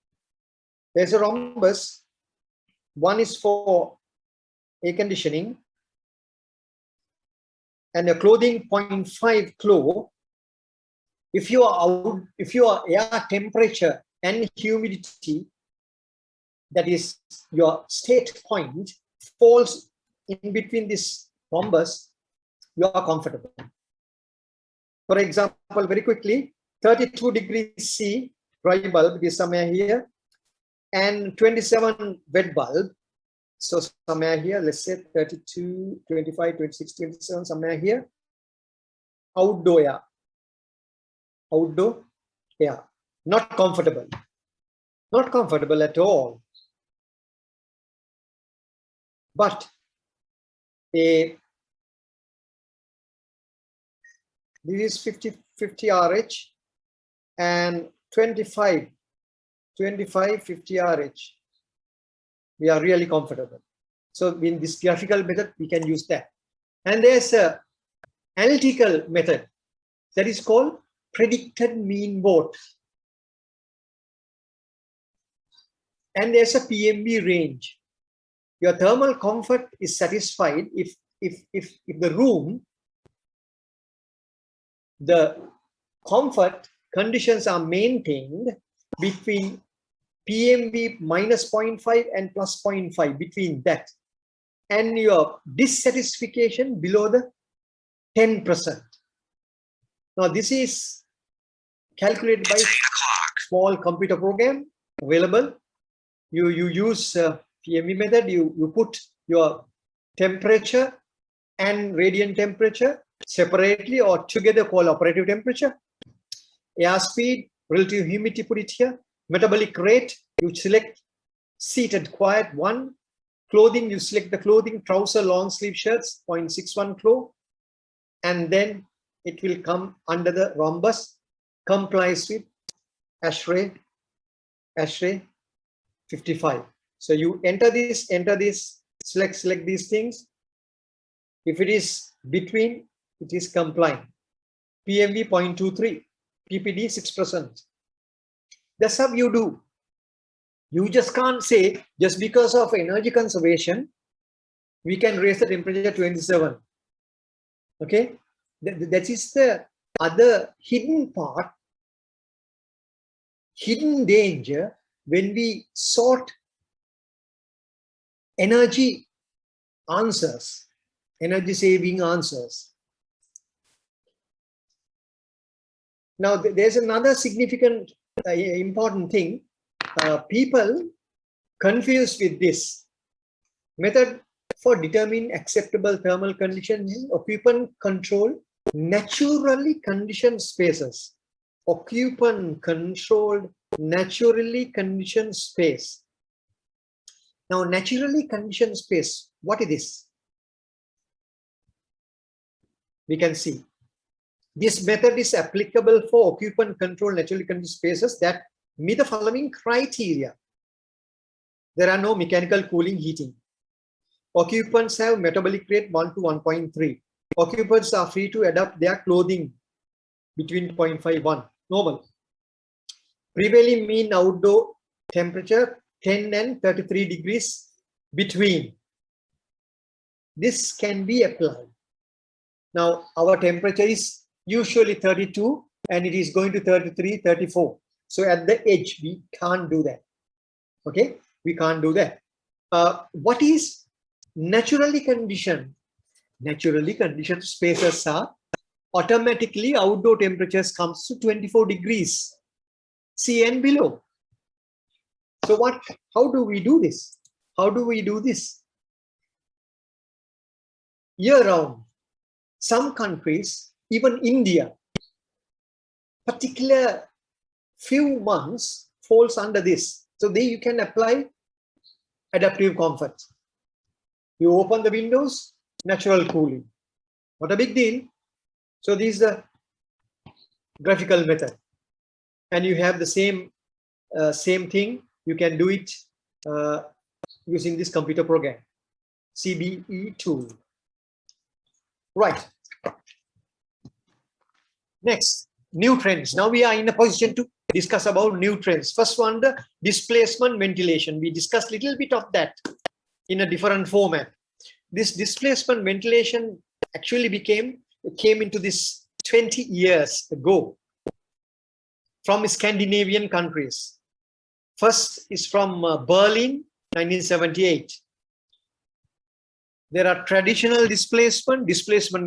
There's a rhombus. One is for air conditioning and a clothing 0.5 clo. If your air temperature and humidity, that is your state point, falls in between this rhombus, you are comfortable. For example, very quickly, 32 degrees C dry bulb is somewhere here, and 27 wet bulb. So somewhere here, let's say 32, 25, 26, 27, somewhere here. Outdoor air. Outdoor air. Not comfortable. Not comfortable at all. But this is 50 RH and 25 50 RH. We are really comfortable. So in this graphical method, we can use that. And there's a analytical method that is called predicted mean mode. And there's a PMV range. Your thermal comfort is satisfied if the room, the comfort conditions are maintained between PMV minus 0.5 and plus 0.5, between that, and your dissatisfaction below the 10%. Now this is calculated by small computer program available. You use PMV method, you put your temperature and radiant temperature separately or together called operative temperature. Airspeed, relative humidity, put it here. Metabolic rate, you select seated quiet 1. Clothing, you select the clothing, trouser, long sleeve shirts, 0.61 kilo. And then it will come under the rhombus, complies with ASHRAE 55. So you enter this, select these things. If it is between, it is complying. PMV 0.23, PPD 6%. That's how you do. You just can't say, just because of energy conservation, we can raise the temperature to 27. Okay? That is the other hidden part, hidden danger when we sort energy answers, energy saving answers. Now, there's another significant, important thing. People confused with this method for determining acceptable thermal conditions. Occupant control naturally conditioned spaces. Occupant controlled naturally conditioned space. Now, naturally conditioned space, what is this? We can see. This method is applicable for occupant controlled naturally conditioned spaces that meet the following criteria. There are no mechanical cooling, heating. Occupants have metabolic rate 1 to 1.3. Occupants are free to adapt their clothing between 0.5 and 1. Normal. Prevailing mean outdoor temperature 10 and 33 degrees between. This can be applied. Now, our temperature is usually 32 and it is going to 33, 34. So at the edge, we can't do that. Okay, we can't do that. What is naturally conditioned? Naturally conditioned spaces are automatically outdoor temperatures comes to 24 degrees C and below. So how do we do this? How do we do this? Year round, some countries, even India, particular few months, falls under this. So there you can apply adaptive comfort. You open the windows, natural cooling. Not a big deal. So this is the graphical method. And you have the same thing. You can do it using this computer program, CBE tool. Right. Next, new trends. Now we are in a position to discuss about new trends. First one, the displacement ventilation. We discussed a little bit of that in a different format. This displacement ventilation actually came into this 20 years ago from Scandinavian countries. First is from Berlin, 1978. There are traditional displacement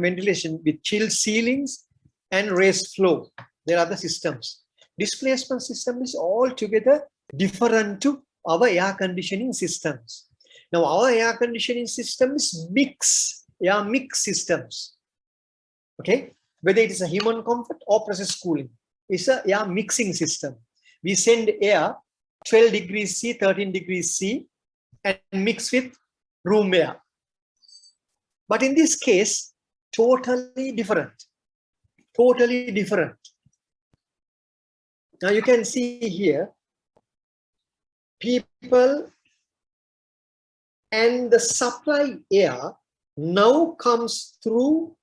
ventilation with chill ceilings and raised flow. There are the systems. Displacement system is altogether different to our air conditioning systems. Now our air conditioning system is air mix systems. Okay, whether it is a human comfort or process cooling, it's a air mixing system. We send air 12 degrees C, 13 degrees C and mix with room air. But in this case, totally different. Totally different. Now you can see here, people and the supply air now comes through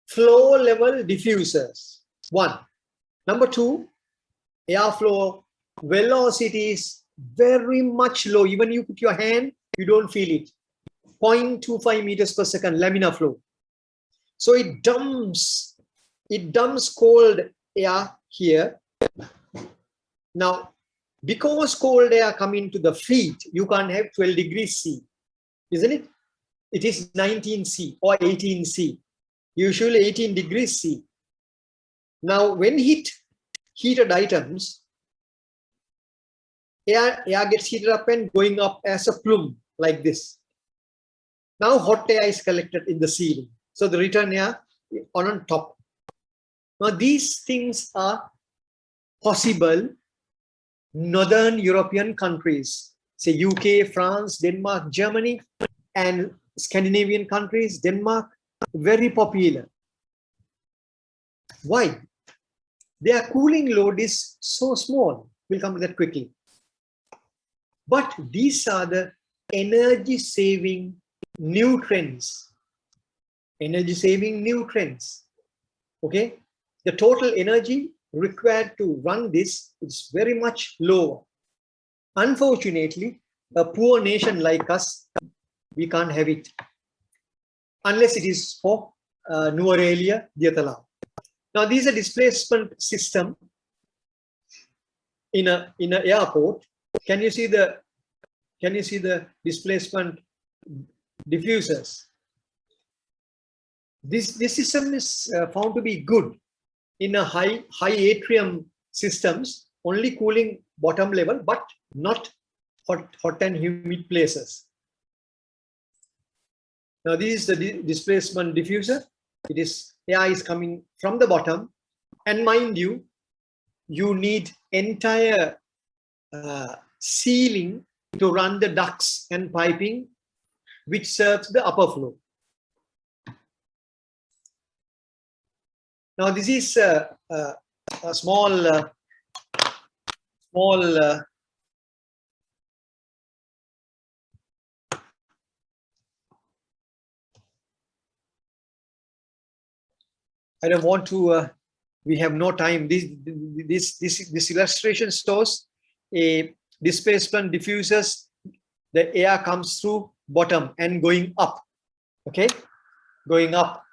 flow level diffusers. One. Number two, airflow velocity is very much low. Even you put your hand, you don't feel it. 0.25 meters per second laminar flow. So it dumps cold air here. Now, because cold air come into the feet, you can't have 12 degrees C, isn't it? It is 19 C or 18 C, usually 18 degrees C. Now, when heated items, air gets heated up and going up as a plume like this. Now hot air is collected in the ceiling. So the return air on top. Now these things are possible Northern European countries, say UK, France, Denmark, Germany, and Scandinavian countries, Denmark, very popular. Why? Their cooling load is so small. We'll come to that quickly. But these are the energy saving new trends. Energy saving new trends. Okay, the total energy required to run this is very much lower. Unfortunately, a poor nation like us, we can't have it unless it is for Nuorelia, Diatala. Now, these are displacement system in an airport. Can you see the displacement diffusers? This system is found to be good in a high atrium systems, only cooling bottom level, but not hot and humid places. Now this is the displacement diffuser. It is air is coming from the bottom, and mind you, you need entire ceiling to run the ducts and piping, which serves the upper flow. Now this is a small I don't want to. We have no time. This illustration shows a displacement diffusers. The air comes through bottom and going up. Okay, going up.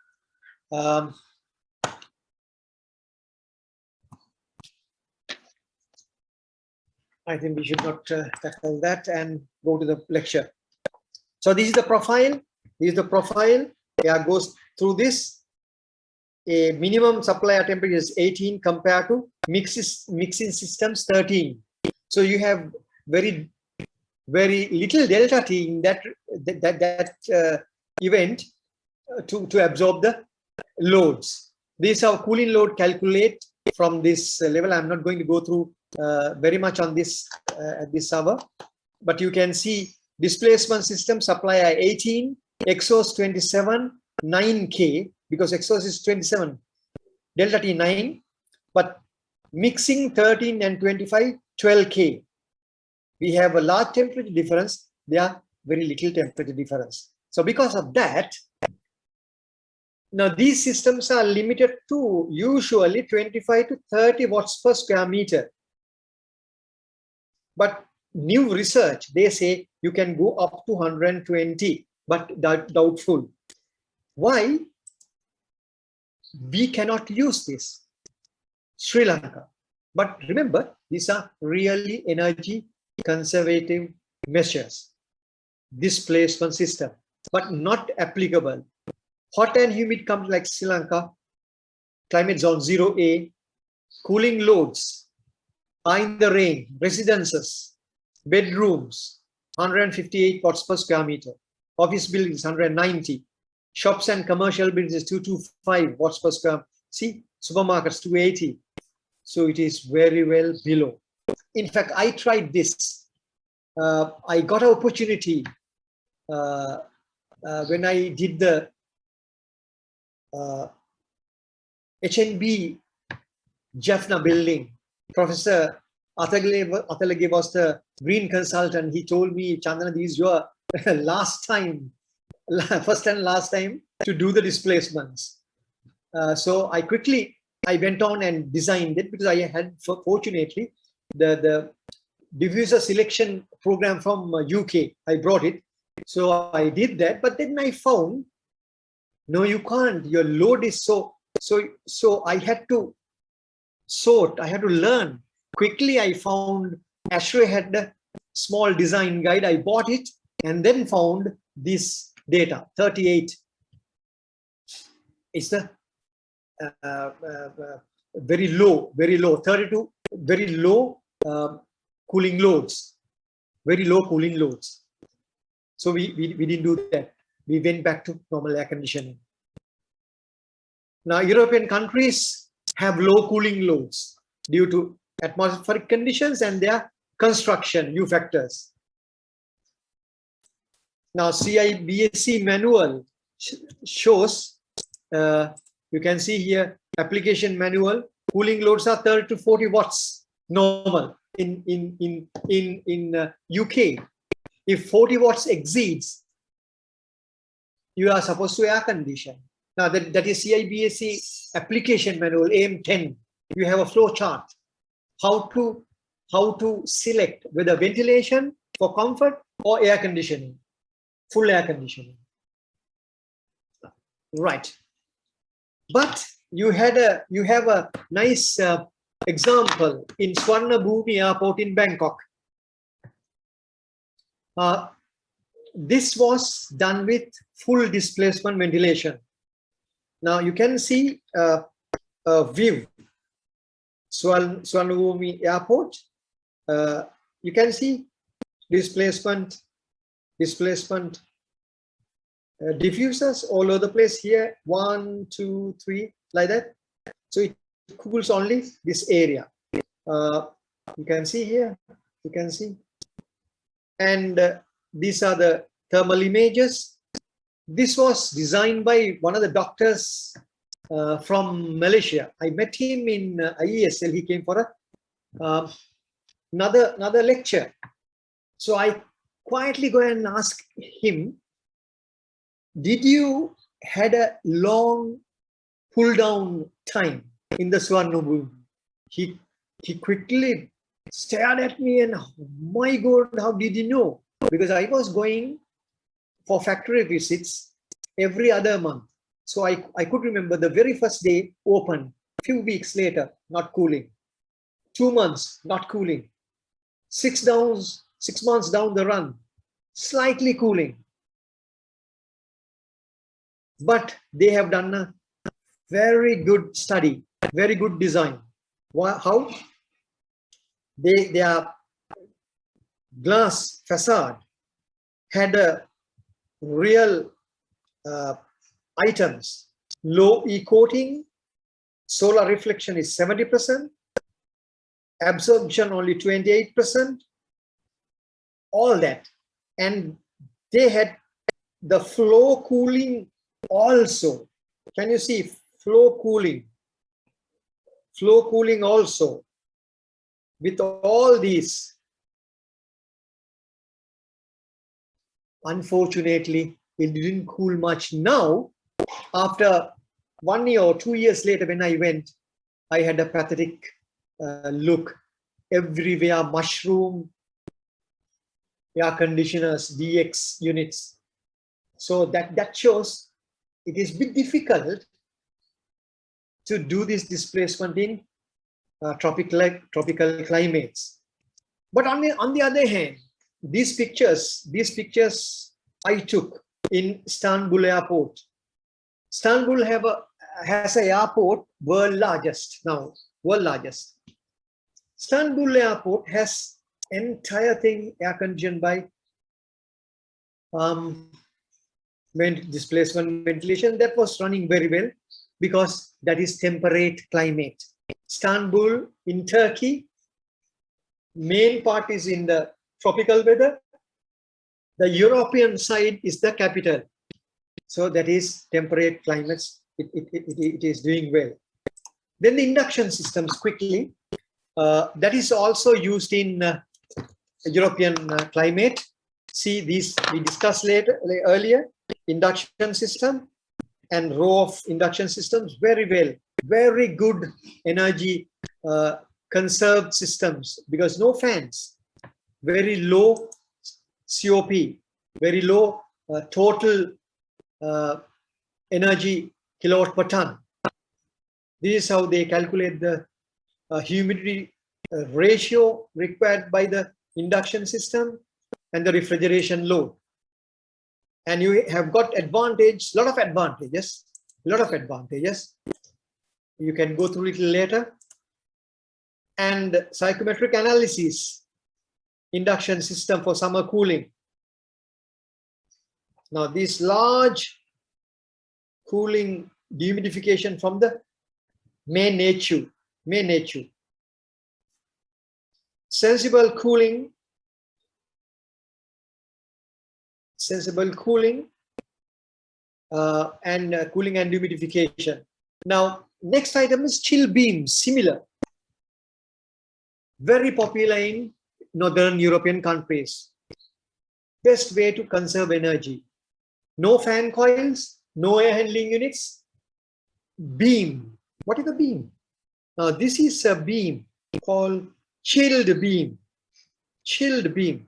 I think we should not tackle that and go to the lecture. So this is the profile. This is the profile. Air goes through this. A minimum supply air temperature is 18 compared to mixing systems 13. So you have very little delta T in that event to absorb the loads. This is how cooling load calculate from this level. I'm not going to go through very much on this at this hour, but you can see displacement system supply 18, exhaust 27, 9K, because exhaust is 27, delta T 9, but mixing 13 and 25, 12K. We have a large temperature difference. There are very little temperature difference. So because of that, now these systems are limited to usually 25 to 30 watts per square meter. But new research, they say you can go up to 120, but doubtful. Why? We cannot use this. Sri Lanka. But remember, these are really energy conservative measures. Displacement system, but not applicable. Hot and humid countries like Sri Lanka, climate zone 0A, cooling loads are in the range, residences, bedrooms, 158 watts per square meter, office buildings 190, shops and commercial buildings 225 watts per square meter. See, supermarkets 280. So it is very well below. In fact, I tried this. I got an opportunity when I did the HNB Jaffna building. Professor Athalage was the green consultant. He told me, Chandana, this is your last time, first and last time to do the displacements. So I went on and designed it, because I had, fortunately, the diffuser selection program from UK. I brought it. So I did that, but then I found, no, you can't. Your load is so I had to sort. I had to learn. Quickly, I found ASHRAE had a small design guide. I bought it and then found this data. 38 is the very low. 32 very low cooling loads. Very low cooling loads. So we didn't do that. We went back to normal air conditioning. Now, European countries have low cooling loads due to atmospheric conditions and their construction, new factors. Now, CIBSE manual shows, you can see here, application manual, cooling loads are 30 to 40 watts normal in UK. If 40 watts exceeds, you are supposed to air condition. Now that is CIBSE application manual AM10. You have a flow chart. How to select whether ventilation for comfort or air conditioning, full air conditioning. Right. But you have a nice example in Swarnabhumi Airport in Bangkok. This was done with full displacement ventilation. Now you can see a view, Swarnabhumi Airport. You can see displacement diffusers all over the place here. 1, 2, 3, like that. So it cools only this area. You can see here. You can see. And these are the thermal images. This was designed by one of the doctors from Malaysia. I met him in IESL. He came for another lecture. So I quietly go and ask him, did you had a long pull down time in the Swarnabhumi? He quickly stared at me and, oh my God, how did you know? Because I was going for factory visits every other month. So I could remember the very first day open, few weeks later, not cooling. 2 months, not cooling. 6 months down the run, slightly cooling. But they have done a very good study, very good design. How? Their glass facade had a real items, low E coating, solar reflection is 70%, absorption only 28%, all that. And they had the flow cooling also. Can you see flow cooling? Flow cooling also. With all these, unfortunately, it didn't cool much. Now, after 1 year or 2 years later, when I went, I had a pathetic look. Everywhere mushroom air conditioners, DX units. So that shows it is a bit difficult to do this displacement in tropical climates. But on the other hand, these pictures I took in Istanbul airport. Istanbul has an airport, world largest now, world largest. Istanbul airport has entire thing air conditioned by displacement ventilation. That was running very well because that is temperate climate. Istanbul in Turkey, main part is in the tropical weather. The European side is the capital. So that is temperate climates. It is doing well. Then the induction systems quickly. That is also used in European climate. See these we discussed earlier. Induction system and row of induction systems, very well, very good energy conserved systems because no fans, very low COP, very low total energy kilowatt per ton. This is how they calculate the humidity ratio required by the induction system and the refrigeration load. And you have got lot of advantages. You can go through it later. And psychometric analysis, induction system for summer cooling. Now this large cooling dehumidification from the main nature. Sensible cooling and cooling and humidification. Now, next item is chill beams, similar. Very popular in Northern European countries. Best way to conserve energy. No fan coils, no air handling units. Beam. What is the beam? Now, this is a beam called chilled beam. Chilled beam.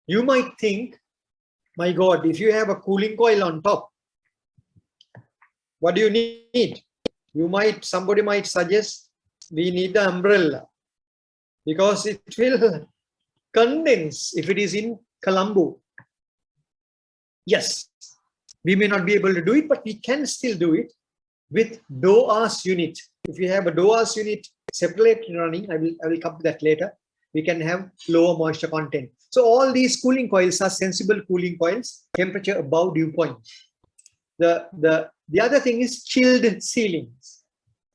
You might think, my God, if you have a cooling coil on top, what do you need? Somebody might suggest we need the umbrella because it will condense if it is in Colombo. Yes, we may not be able to do it, but we can still do it with DOAS unit. If you have a DOAS unit separately running, I will come to that later. We can have lower moisture content. So all these cooling coils are sensible cooling coils, temperature above dew point. The other thing is chilled ceilings.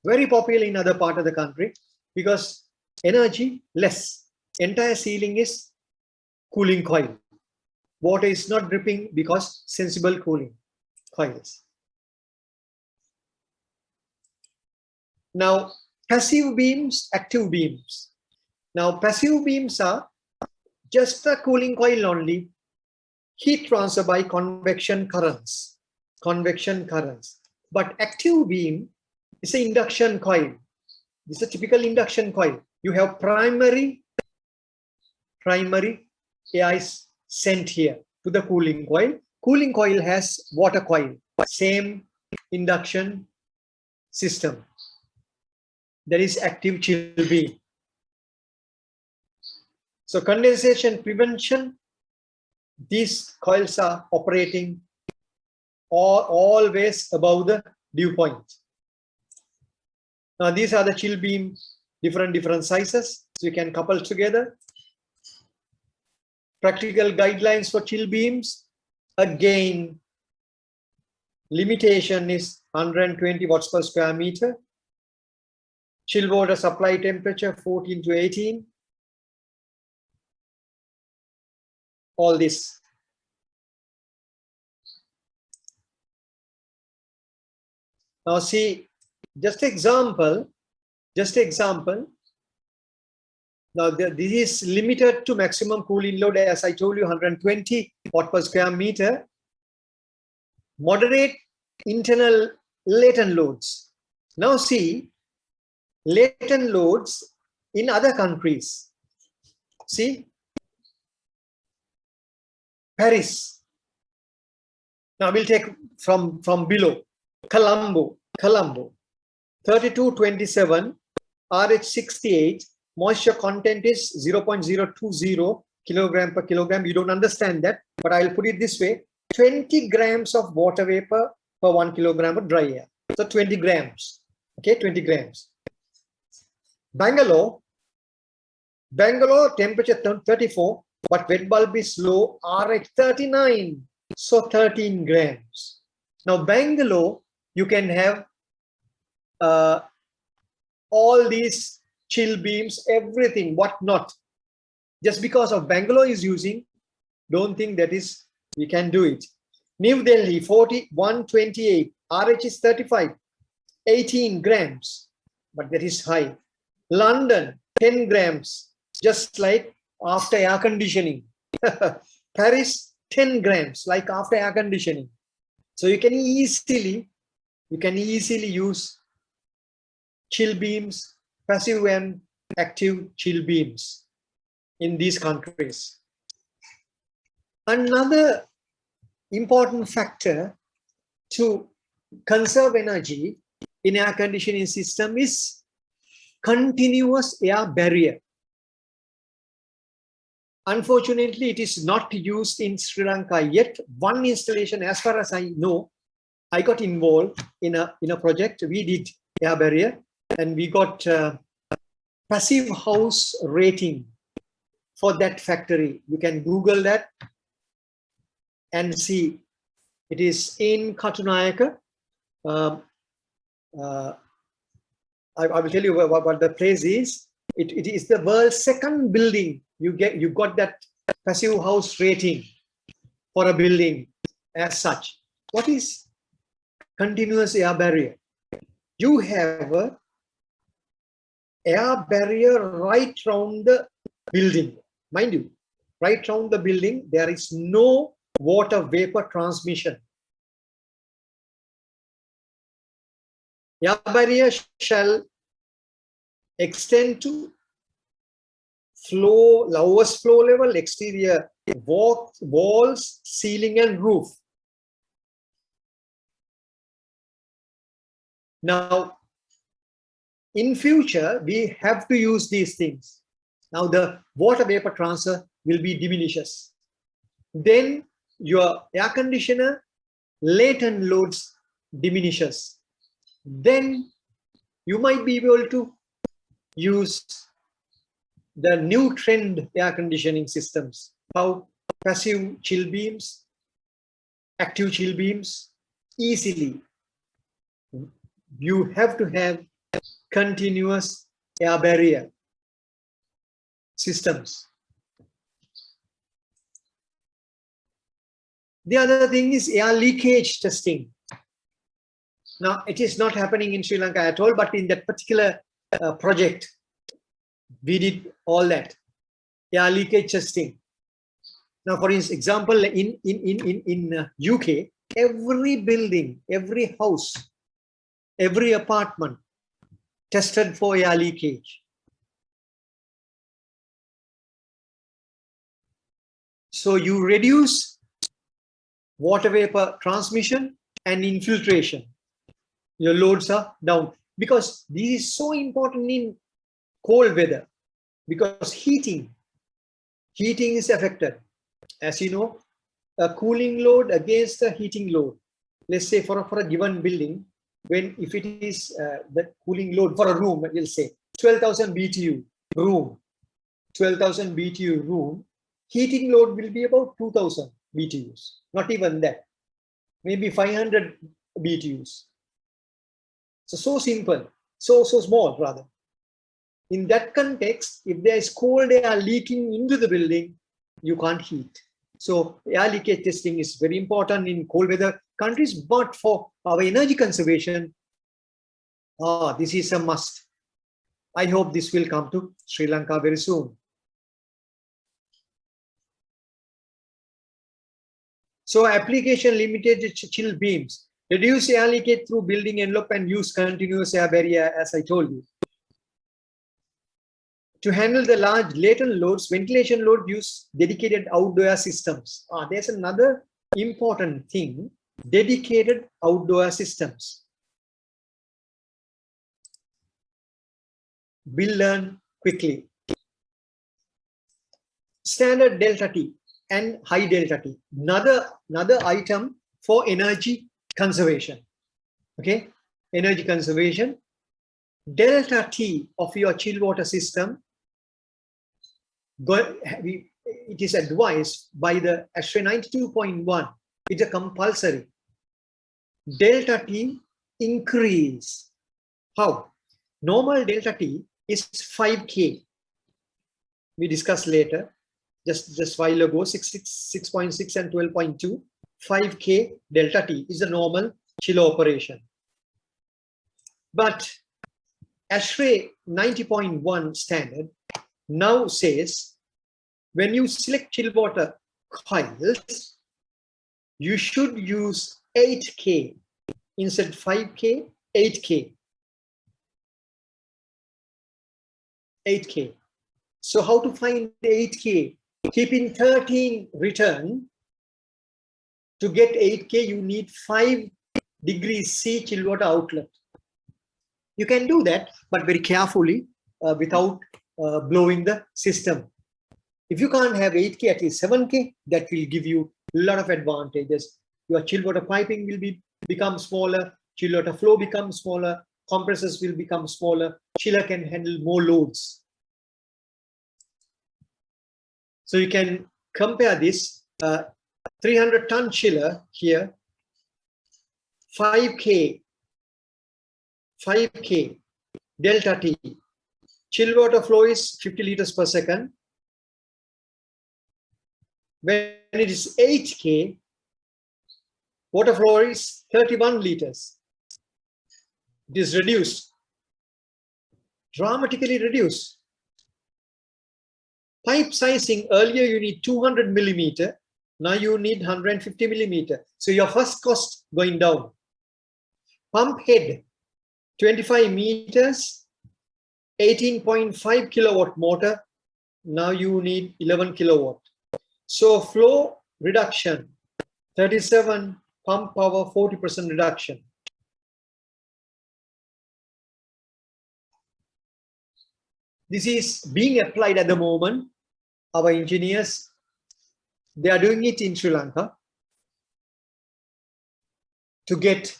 Very popular in other part of the country because energy less. Entire ceiling is cooling coil. Water is not dripping because sensible cooling coils. Now, passive beams, active beams. Now, passive beams are just a cooling coil only, heat transfer by convection currents. But active beam is an induction coil. This is a typical induction coil. You have primary air is sent here to the cooling coil. Cooling coil has water coil, same induction system. That is active chill beam. So condensation prevention, these coils are operating always above the dew point. Now these are the chill beam, different sizes, so you can couple together. Practical guidelines for chill beams. Again, limitation is 120 watts per square meter. Chill water supply temperature 14 to 18. All this. Now see, just example. Now this is limited to maximum cooling load, as I told you, 120 watt per square meter. Moderate internal latent loads. Now see, latent loads in other countries. See, Paris. Now we'll take from below. Colombo, 3227, RH68, moisture content is 0.020 kilogram per kilogram. You don't understand that, but I'll put it this way: 20 grams of water vapor per 1 kilogram of dry air. So 20 grams. Okay, 20 grams. Bangalore, temperature 34, but wet bulb is low, RH 39, so 13 grams. Now Bangalore, you can have all these chill beams, everything, whatnot. Just because of Bangalore is using, don't think that is, we can do it. New Delhi, 4128, RH is 35, 18 grams, but that is high. London, 10 grams, just like after air conditioning. Paris, 10 grams, like after air conditioning. So you can easily use chill beams, passive and active chill beams in these countries. Another important factor to conserve energy in air conditioning system is continuous air barrier. Unfortunately, it is not used in Sri Lanka yet. One installation, as far as I know, I got involved in a project. We did air barrier, and we got passive house rating for that factory. You can Google that and see. It is in Katunayaka. I will tell you what the place is. It is the world's second building. You got that passive house rating for a building as such. What is continuous air barrier? You have a air barrier right round the building. Mind you, right round the building, there is no water vapor transmission. Air barrier shall extend to lowest floor level, exterior walls, ceiling and roof. Now, in future, we have to use these things. Now the water vapor transfer will be diminishes. Then your air conditioner latent loads diminishes. Then you might be able to use the new trend air conditioning systems. How? Passive chill beams, active chill beams, easily. You have to have continuous air barrier systems. The other thing is air leakage testing. Now, it is not happening in Sri Lanka at all, but in that particular project, we did all that air leakage testing. Now, for example, in UK, every building, every house, every apartment tested for air leakage. So you reduce water vapor transmission and infiltration. Your loads are down, because this is so important in cold weather, because heating is affected. As you know, a cooling load against a heating load. Let's say for a given building, if it is the cooling load for a room, we'll say 12,000 BTU room, 12,000 BTU room, heating load will be about 2,000 BTUs. Not even that. Maybe 500 BTUs. So simple, so small rather. In that context, if there is cold air leaking into the building, you can't heat. So air leakage testing is very important in cold weather countries, but for our energy conservation, this is a must. I hope this will come to Sri Lanka very soon. So application limited chill beams. Reduce air leakage through building envelope and use continuous air barrier, as I told you. To handle the large latent loads, ventilation load, use dedicated outdoor air systems. There's another important thing, dedicated outdoor systems. We'll learn quickly. Standard delta T and high delta T. Another item for energy conservation. Okay, energy conservation. Delta T of your chill water system, it is advised by the ASHRAE 92.1. It's a compulsory. Delta T increase. How? Normal delta T is 5K. We discussed later, just while ago, 6.6 and 12.2. 5K delta T is the normal chiller operation. But ASHRAE 90.1 standard now says when you select chill water coils, you should use 8K instead 5K, 8K. 8K. So how to find 8K? Keeping 13 return, to get 8K, you need 5 degrees C chill water outlet. You can do that, but very carefully without blowing the system. If you can't have 8K, at least 7K, that will give you a lot of advantages. Your chill water piping will become smaller, chill water flow becomes smaller, compressors will become smaller, chiller can handle more loads. So you can compare this 300-ton chiller here, 5K delta T. Chill water flow is 50 liters per second. When it is 8K, water flow is 31 liters. It is reduced, dramatically reduced. Pipe sizing, earlier you need 200 millimeter, now you need 150 millimeter. So your first cost going down. Pump head, 25 meters, 18.5 kilowatt motor, now you need 11 kilowatt. So flow reduction, 37, pump power 40% reduction. This is being applied at the moment. Our engineers, they are doing it in Sri Lanka to get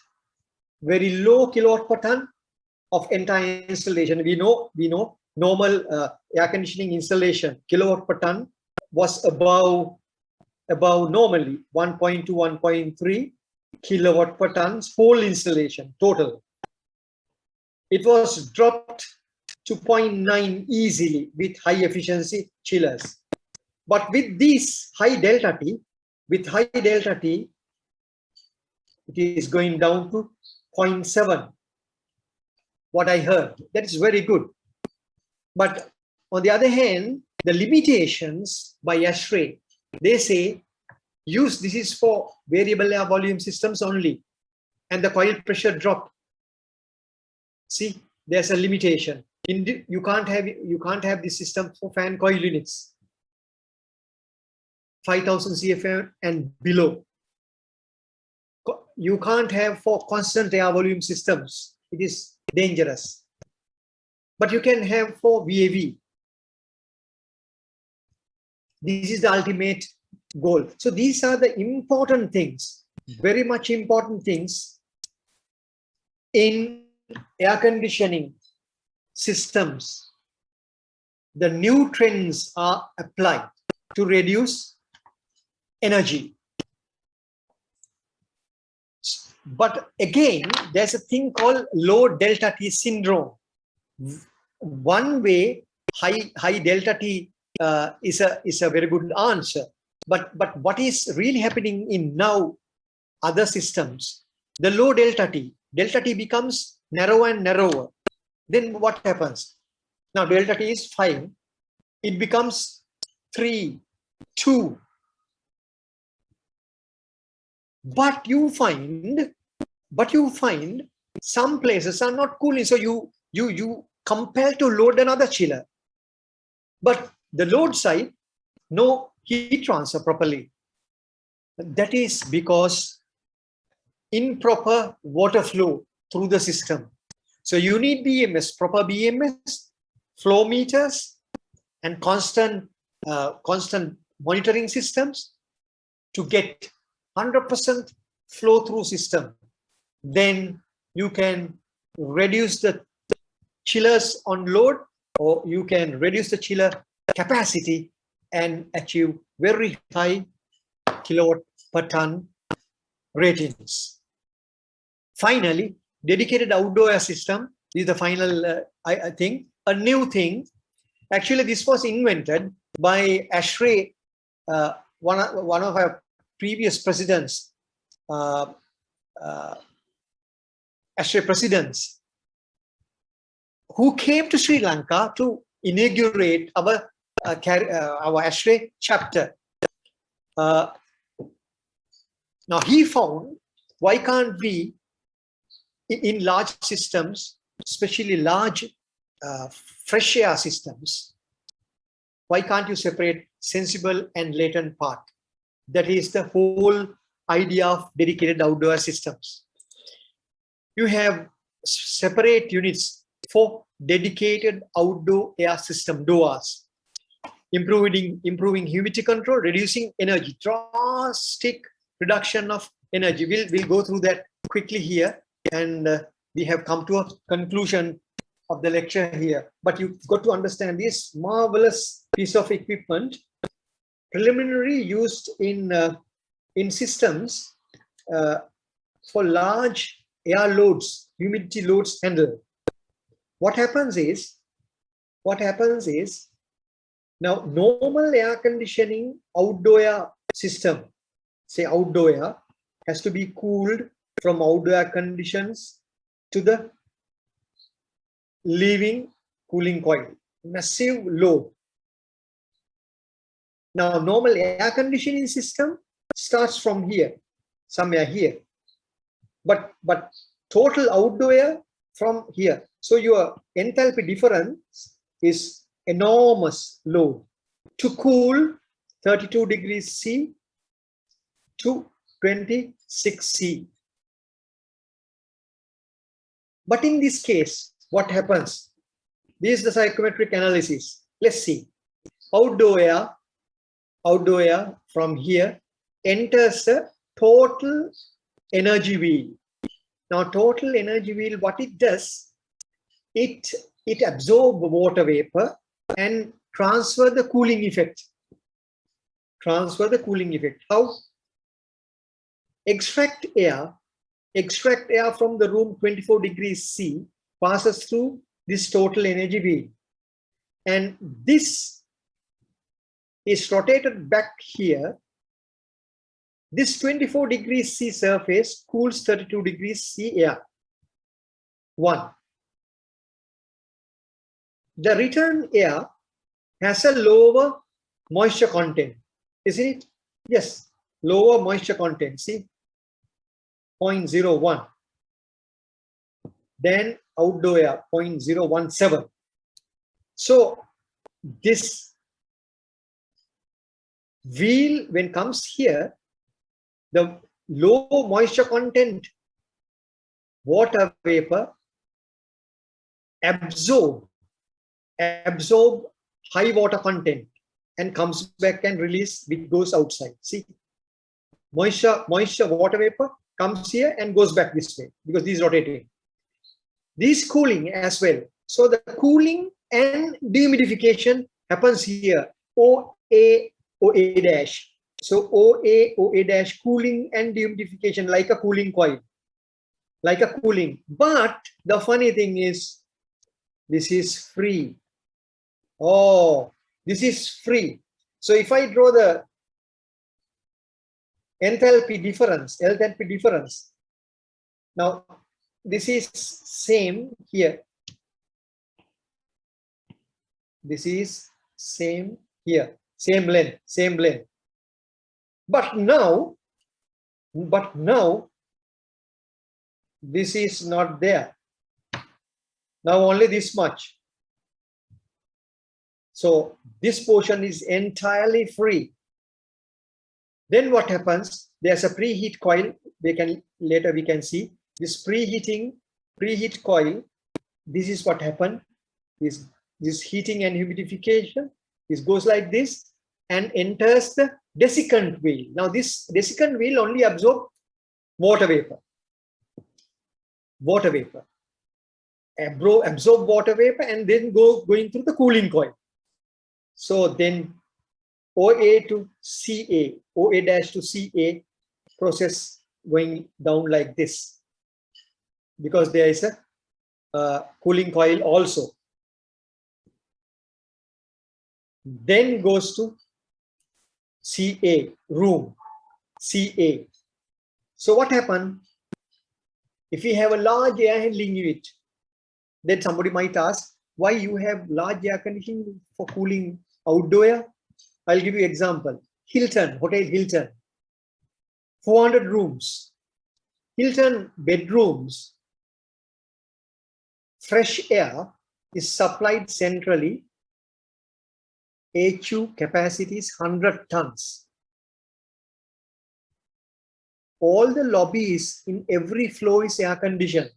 very low kilowatt per ton of entire installation. We know normal air conditioning installation kilowatt per ton was above normally 1.2, 1.3 kilowatt per ton whole installation total. It was dropped to 0.9 easily with high efficiency chillers. But with this high delta T, it is going down to 0.7. What I heard, that is very good. But on the other hand, the limitations by ASHRAE, they say this is for variable air volume systems only, and the coil pressure drop. See, there's a limitation. You can't have this system for fan coil units, 5,000 CFM and below. You can't have for constant air volume systems. It is dangerous. But you can have for VAV. This is the ultimate goal. So these are the important things, very much important things in air conditioning systems. The new trends are applied to reduce energy. But again, there's a thing called low delta T syndrome. One way, high delta T is a very good answer. But what is really happening in now other systems, the low delta T becomes narrower and narrower. Then what happens? Now delta T is 5. It becomes 3, 2. But you find some places are not cooling. So you compel to load another chiller. But the load side, no heat transfer properly. That is because improper water flow through the system. So you need BMS, proper BMS, flow meters, and constant monitoring systems to get 100% flow through system. Then you can reduce the chillers on load, or you can reduce the chiller capacity and achieve very high kilowatt per ton ratings. Finally, dedicated outdoor air system is the final I think a new thing. Actually, this was invented by ASHRAE, one of our previous presidents, ASHRAE presidents, who came to Sri Lanka to inaugurate our ASHRAE chapter. Now he found, why can't we, in large systems, especially large fresh air systems, why can't you separate sensible and latent part? That is the whole idea of dedicated outdoor systems. You have separate units for dedicated outdoor air system, DOAs, improving humidity control, reducing energy, drastic reduction of energy. We'll go through that quickly here, and we have come to a conclusion of the lecture here. But you've got to understand this marvelous piece of equipment, preliminary used in systems for large air loads, humidity loads handled. What happens is now normal air conditioning outdoor air system, say outdoor air, has to be cooled from outdoor air conditions to the leaving cooling coil, massive load. Now normal air conditioning system starts from here, somewhere here, but total outdoor air from here. So your enthalpy difference is enormous load to cool 32 degrees C to 26 C. But in this case, what happens? This is the psychometric analysis. Let's see. Outdoor air from here enters the total energy wheel. Now total energy wheel, what it does, it absorbs water vapor and transfer the cooling effect. How? Extract air from the room 24 degrees C, passes through this total energy wheel, and this is rotated back here. This 24 degrees C surface cools 32 degrees C air. 1. The return air has a lower moisture content, isn't it? Yes, lower moisture content, see, 0.01. Then outdoor air, 0.017. So this wheel, when comes here, the low moisture content water vapor absorb high water content and comes back and release, which goes outside. See, moisture water vapor comes here and goes back this way because this is rotating. This cooling as well. So the cooling and dehumidification happens here. OA dash. So OA dash, cooling and dehumidification, like a cooling coil. like a cooling. But the funny thing is, this is free. Oh, this is free. So if I draw the enthalpy difference, now this is same here. This is same here, same length. But now this is not there. Now only this much. So this portion is entirely free. Then what happens? There's a preheat coil. Later we can see this preheat coil. This is what happened. This heating and humidification. This goes like this and enters the desiccant wheel. Now this desiccant wheel only absorbs water vapor. Absorb water vapor and then going through the cooling coil. So then OA to CA, OA dash to CA process going down like this, because there is a cooling coil also. Then goes to CA, room, CA. So what happened? If you have a large air handling unit, then somebody might ask, why you have large air conditioning for cooling outdoor air? I'll give you example. Hilton, Hotel Hilton, 400 rooms. Hilton bedrooms, fresh air is supplied centrally. HU capacity is 100 tons. All the lobbies in every floor is air conditioned.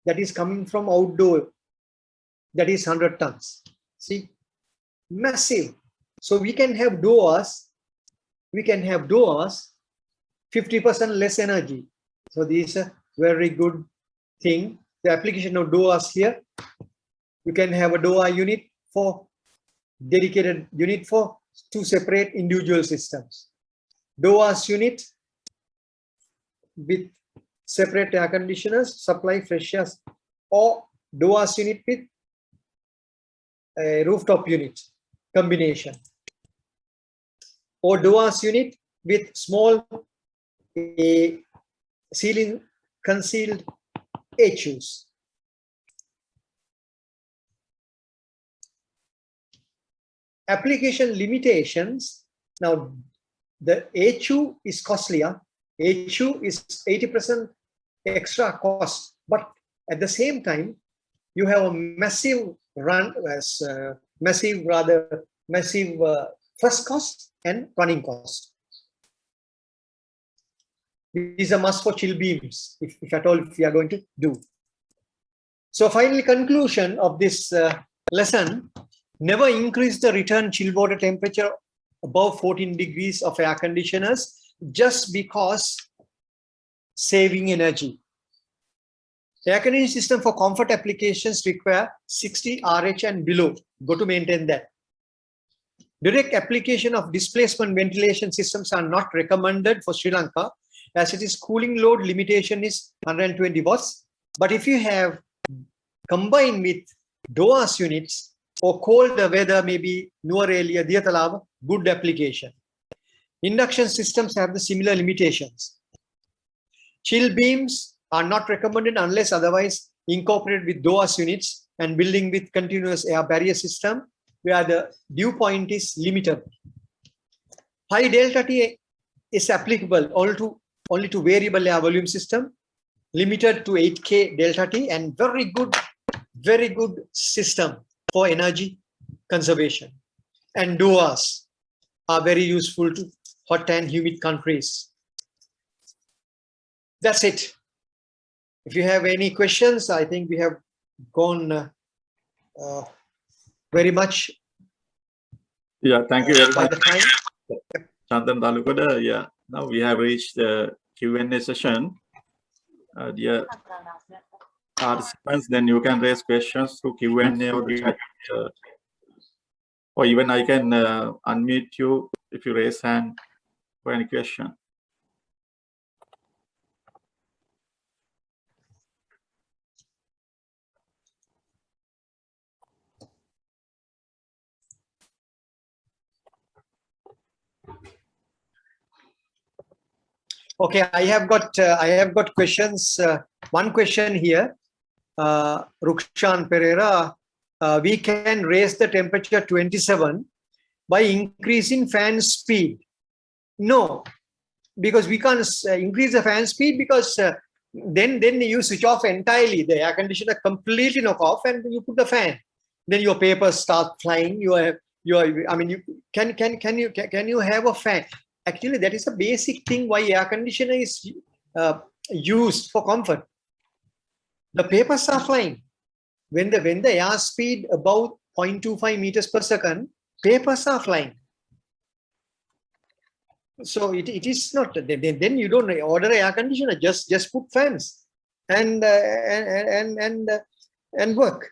That is coming from outdoor. That is 100 tons. See, massive. So we can have doors. 50% less energy. So this is a very good thing. The application of doors here. You can have a door unit for dedicated unit for two separate individual systems. Doors unit with separate air conditioners supply fresh air, or doors unit with a rooftop unit combination, or doors unit with small ceiling concealed HUs. Application limitations. Now the HU is costlier. HU is 80% extra cost, but at the same time you have a massive first cost and running cost. These are must for chill beams, if at all if you are going to do. So finally, conclusion of this lesson: never increase the return chill water temperature above 14 degrees of air conditioners just because saving energy. The air conditioning system for comfort applications require 60 RH and below. Go to maintain that. Direct application of displacement ventilation systems are not recommended for Sri Lanka, as it is cooling load limitation is 120 watts. But if you have combined with DOAS units or colder weather, maybe Nuwara, Diyatalava, good application. Induction systems have the similar limitations. Chill beams are not recommended unless otherwise incorporated with DOAS units and building with continuous air barrier system where the dew point is limited. High delta T is applicable only to variable air volume system, limited to 8K delta T, and very good system for energy conservation. And DOAS are very useful to hot and humid countries. That's it. If you have any questions, I think we have gone very much. Yeah, thank you very by much, the time. Chandana Dalugoda. Yeah, now we have reached the Q&A session. Dear participants, then you can raise questions through Q&A or even I can unmute you if you raise hand for any question. Okay, I have got questions. One question here, Rukshan Pereira. We can raise the temperature 27 by increasing fan speed. No, because we can't increase the fan speed, because then you switch off entirely. The air conditioner completely knock off, and you put the fan. Then your papers start flying. Can you have a fan? Actually, that is a basic thing why air conditioner is used for comfort. The papers are flying. When the air speed above 0.25 meters per second, papers are flying. So it is not. Then you don't order an air conditioner. Just put fans and work.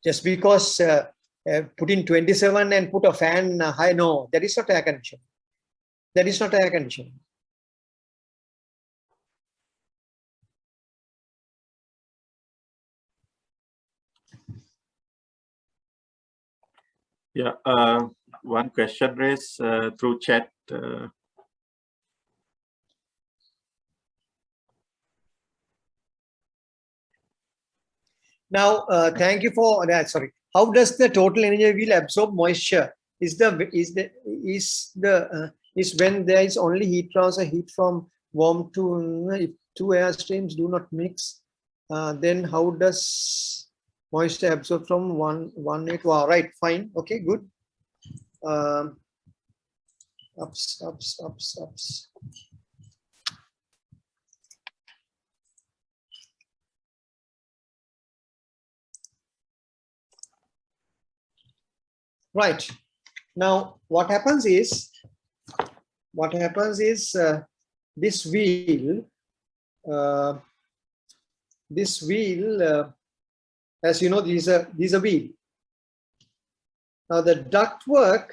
Just because put in 27 and put a fan high, no, that is not air conditioning. That is not air conditioning. Yeah, one question raised through chat. Now, thank you for that. Sorry. How does the total energy wheel absorb moisture? Is when there is only heat transfer, heat from warm to, if two air streams do not mix, then how does moisture absorb from one way to wow, right? Fine. Okay. Good. Ups. Right. Now, what happens is this wheel, as you know, these are wheel. Now the ductwork,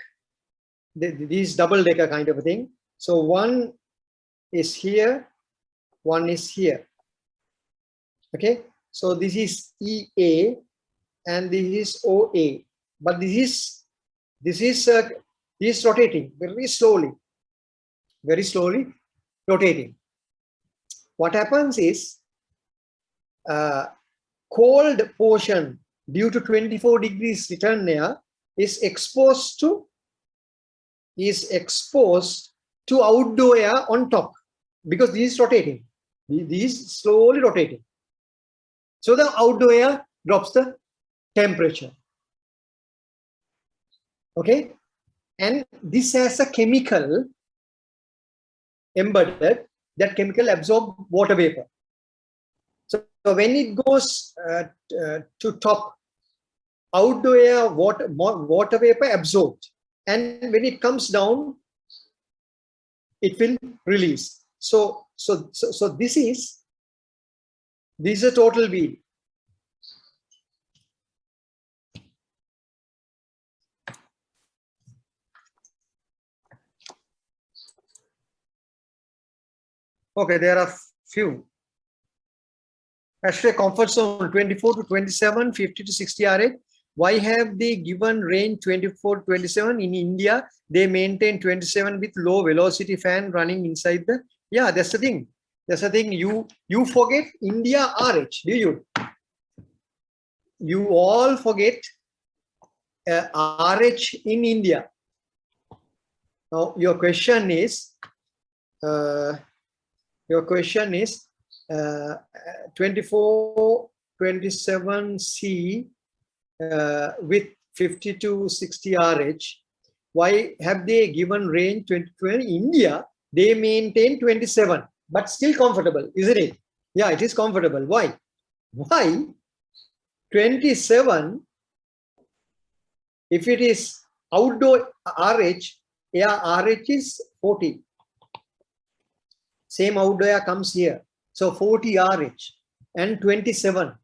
these double-decker kind of a thing. So one is here, one is here. Okay. So this is EA and this is OA, but this is rotating very slowly rotating. What happens is cold portion due to 24 degrees return air is exposed to outdoor air on top, because this is rotating. This is slowly rotating. So the outdoor air drops the temperature. Okay, and this has a chemical embedded. That chemical absorbs water vapor. So when it goes to top, outdoor air, water vapor absorbed, and when it comes down, it will release. So this is a total wheel. Okay, there are few. Actually, comfort zone 24 to 27, 50 to 60 RH. Why have they given range 24 to 27? In India, they maintain 27 with low velocity fan running inside the. Yeah, that's the thing. That's the thing. You forget India RH, do you? You all forget RH in India. Now your question is. 24-27C with 50 to 60 RH. Why have they given range 20? India, they maintain 27, but still comfortable, isn't it? Yeah, it is comfortable. Why? 27, if it is outdoor RH, RH is 40. Same outdoor air comes here. So 40 RH and 27.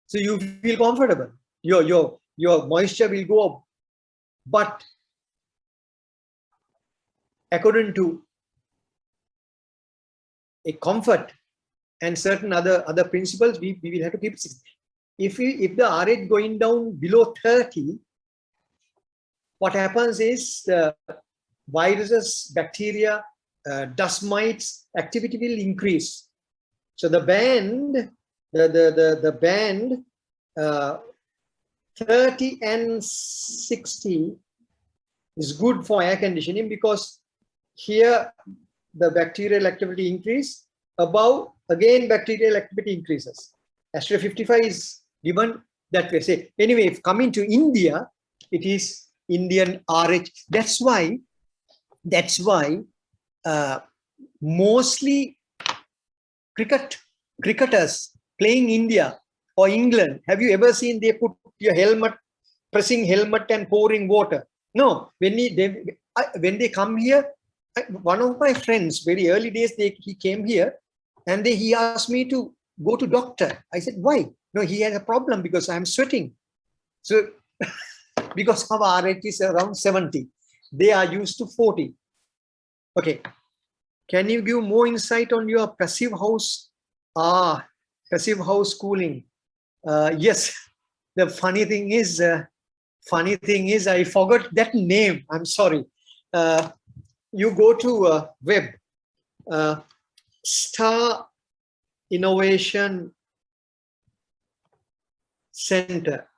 So you feel comfortable. Your moisture will go up. But according to a comfort and certain other principles, we will have to keep it. If the RH going down below 30, what happens is the viruses, bacteria, dust mites activity will increase. So the band, the band 30 and 60 is good for air conditioning, because here the bacterial activity increase, above again bacterial activity increases. Astrea 55 is given that way. Say anyway, if coming to India, it is Indian RH. That's why mostly cricketers playing India or England, have you ever seen they put your helmet, pressing helmet and pouring water? No. When they come here, one of my friends, very early days, he came here and he asked me to go to doctor. I said, why? No, he had a problem because I'm sweating. So because our RH is around 70, they are used to 40. Okay. Can you give more insight on your passive house? Passive house cooling. Yes. The funny thing is, I forgot that name. I'm sorry. You go to web, Star Innovation Center,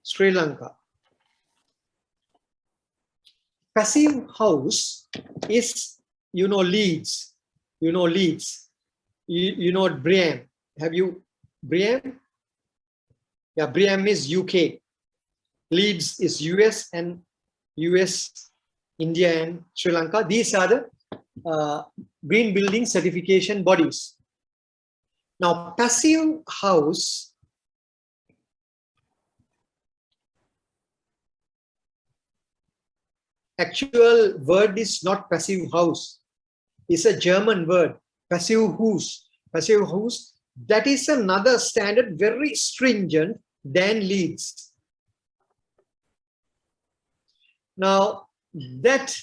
Sri Lanka. Passive house is, Leeds. Leeds. You know Briam. Have you Briam? Yeah, Briam is UK. Leeds is US, and US, India, and Sri Lanka. These are the green building certification bodies. Now, passive house actual word is not passive house. It's a German word, passive Haus. Passive Haus, that is another standard, very stringent than Leeds. Now, that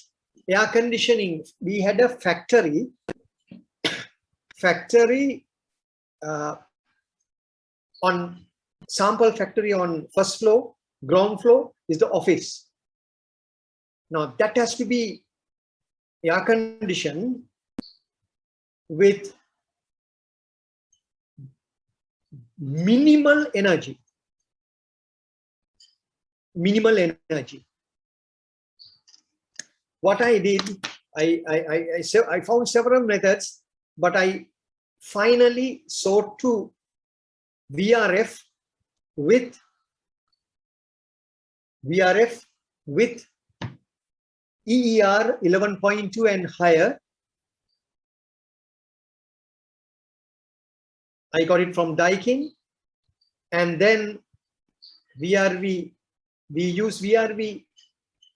air conditioning, we had a factory on sample factory on first floor, ground floor is the office. Now that has to be air conditioned with minimal energy. Minimal energy. What I did, I found several methods, but I finally sought to VRF with EER 11.2 and higher. I got it from Daikin, and then VRV, we use VRV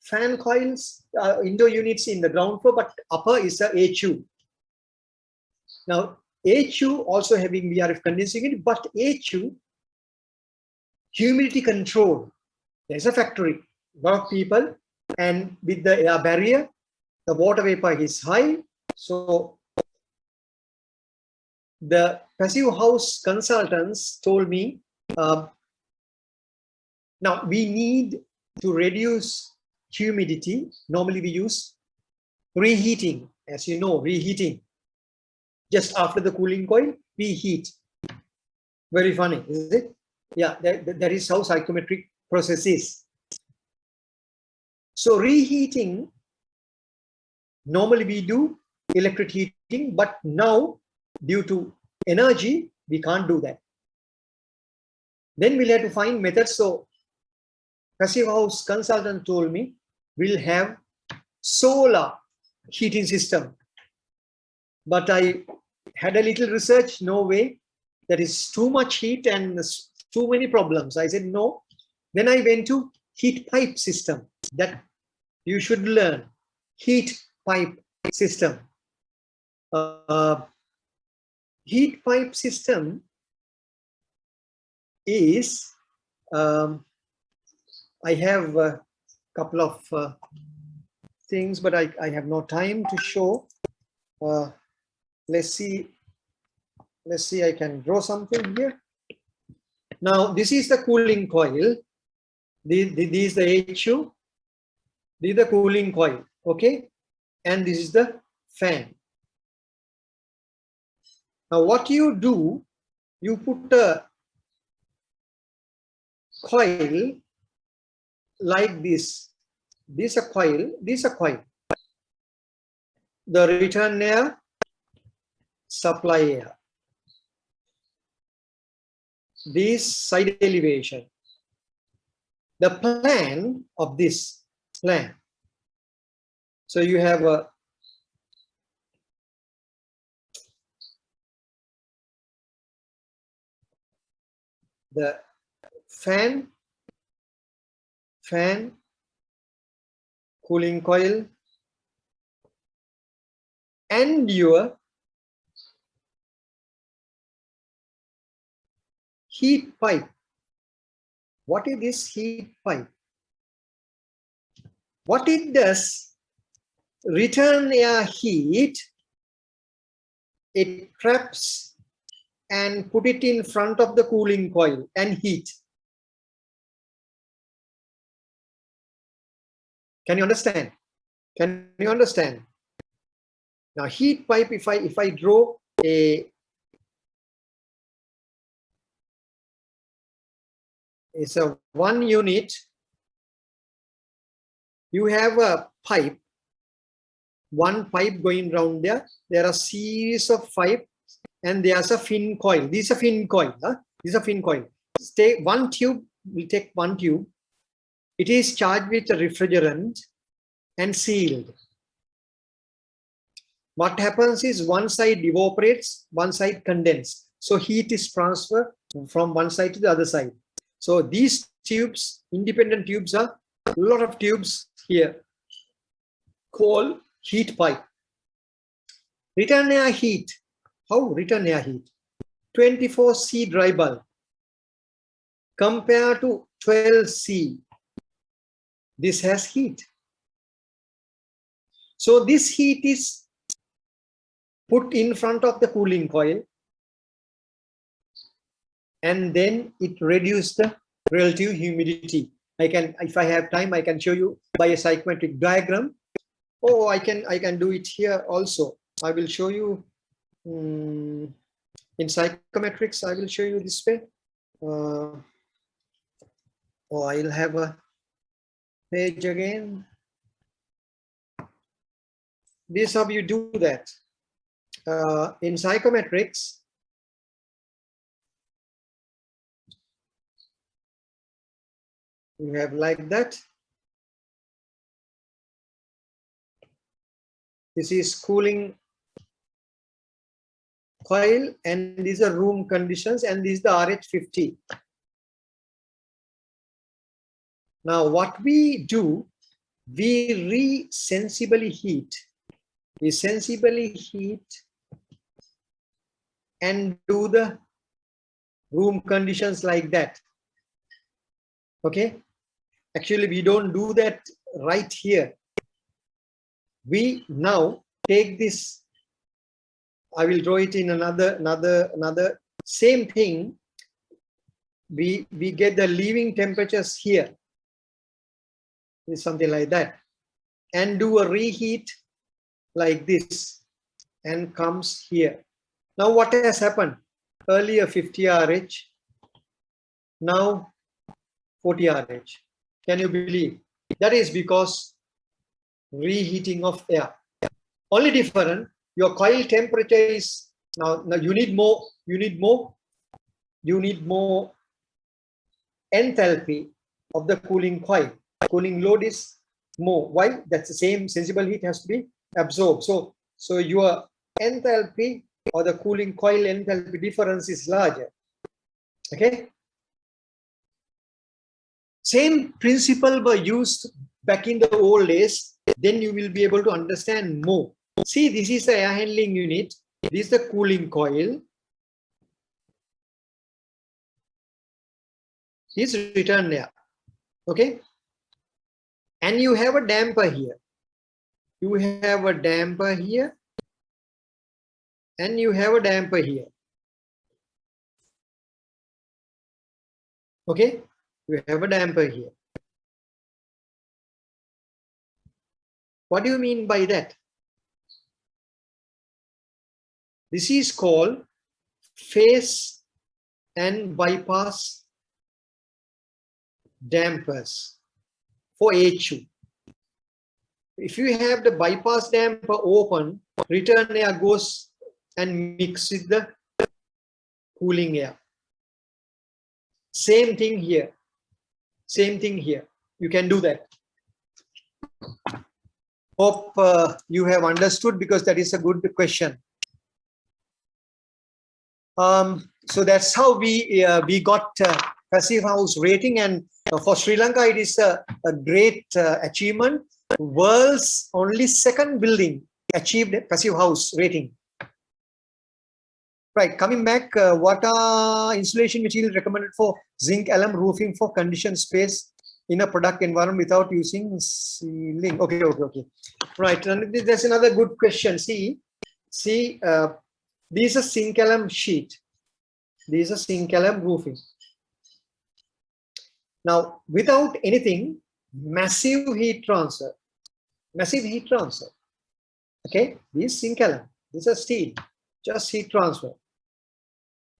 fan coils, indoor units in the ground floor, but upper is a HU. Now, HU also having VRF condensing unit, but HU, humidity control. There's a factory, a lot of people, and with the air barrier, the water vapor is high. So the passive house consultants told me, now we need to reduce humidity. Normally we use reheating, as you know, reheating. Just after the cooling coil, we heat. Very funny, is it? Yeah, that is how psychometric process is. So reheating, normally we do electric heating, but now due to energy, we can't do that. Then we'll have to find methods. So passive house consultant told me we'll have solar heating system. But I had a little research, no way. There is too much heat and too many problems. I said no. Then I went to heat pipe system. That you should learn. Heat pipe system. Heat pipe system is, I have a couple of things, but I have no time to show. Let's see, I can draw something here. Now, this is the cooling coil. This is the HU. This is the cooling coil, okay? and this is the fan. Now what you do, you put a coil like this. This a coil, this a coil. The return air, supply air. This side elevation. The plan of this plan. So you have a the fan, cooling coil, and your heat pipe. What is this heat pipe? What it does, return air heat, it traps and put it in front of the cooling coil and heat. Can you understand? Can you understand? Now heat pipe, if I draw a it's a 1 unit, you have a pipe, one pipe going round there. There are a series of pipes and there's a fin coil. This is a fin coil. Huh? This is a fin coil. Take one tube, we take one tube. It is charged with a refrigerant and sealed. What happens is one side evaporates, one side condenses. So heat is transferred from one side to the other side. So these tubes, independent tubes, are a lot of tubes here called heat pipe. Return air heat. How return air heat? 24C dry bulb compared to 12C. This has heat. So this heat is put in front of the cooling coil, and then it reduces the relative humidity. I can, if I have time, I can show you by a psychometric diagram. Oh, I can do it here also. I will show you in psychometrics. I will show you this way. Oh, I'll have a page again. This is how you do that. In psychometrics, you have like that. This is cooling coil, and these are room conditions, and this is the RH50. Now what we do, we re-sensibly heat. We sensibly heat and do the room conditions like that. Okay. Actually, we don't do that right here. We now take this. I will draw it in another same thing. We get the leaving temperatures here. It's something like that, and do a reheat like this, and comes here. Now what has happened? Earlier 50 RH, now 40 RH. Can you believe? That is because reheating of air. Only different, your coil temperature is now you need more enthalpy of the cooling coil. Cooling load is more. Why? That's the same sensible heat has to be absorbed. So your enthalpy or the cooling coil enthalpy difference is larger. Okay. Same principle were used back in the old days. Then you will be able to understand more. See, this is the air handling unit. This is the cooling coil. This is return air. Okay. And you have a damper here. You have a damper here. And you have a damper here. Okay. You have a damper here. What do you mean by that? This is called phase and bypass dampers for HU. If you have the bypass damper open, return air goes and mix with the cooling air. Same thing here. Same thing here. You can do that. Hope you have understood, because that is a good question. So that's how we got passive house rating, and for Sri Lanka it is a great achievement. World's only second building achieved a passive house rating. Right, coming back, what are insulation material recommended for zinc alum roofing for conditioned space in a product environment without using ceiling? Okay. Right, and there's another good question. See, this is a zinc alum sheet. This is a zinc alum roofing. Now, without anything, massive heat transfer. Okay, this is zinc alum. This is steel. Just heat transfer.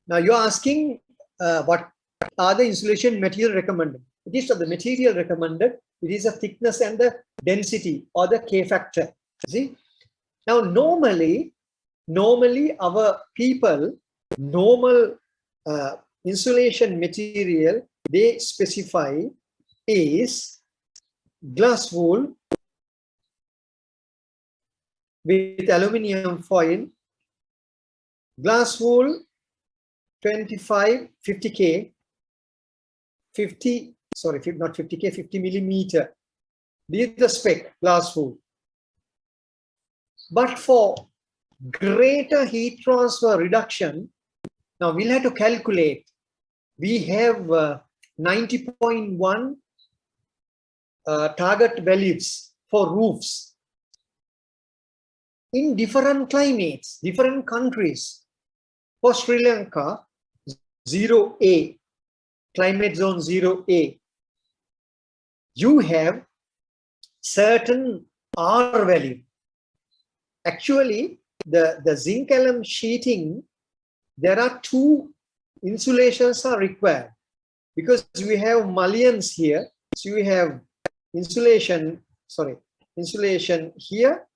Now you're asking what are the insulation material recommended? It is the material recommended. It is the thickness and the density or the K factor. See? Now normally our people, normal insulation material they specify is glass wool with aluminium foil, glass wool 25, 50K, 50, sorry, not 50K, 50 millimeter. This is the spec, glass wool. But for greater heat transfer reduction, now we'll have to calculate. We have 90.1 target values for roofs in different climates, different countries. For Sri Lanka, 0A, climate zone 0A, you have certain R value. Actually, the zinc alum sheeting, there are two insulations are required, because we have mullions here. So you have insulation here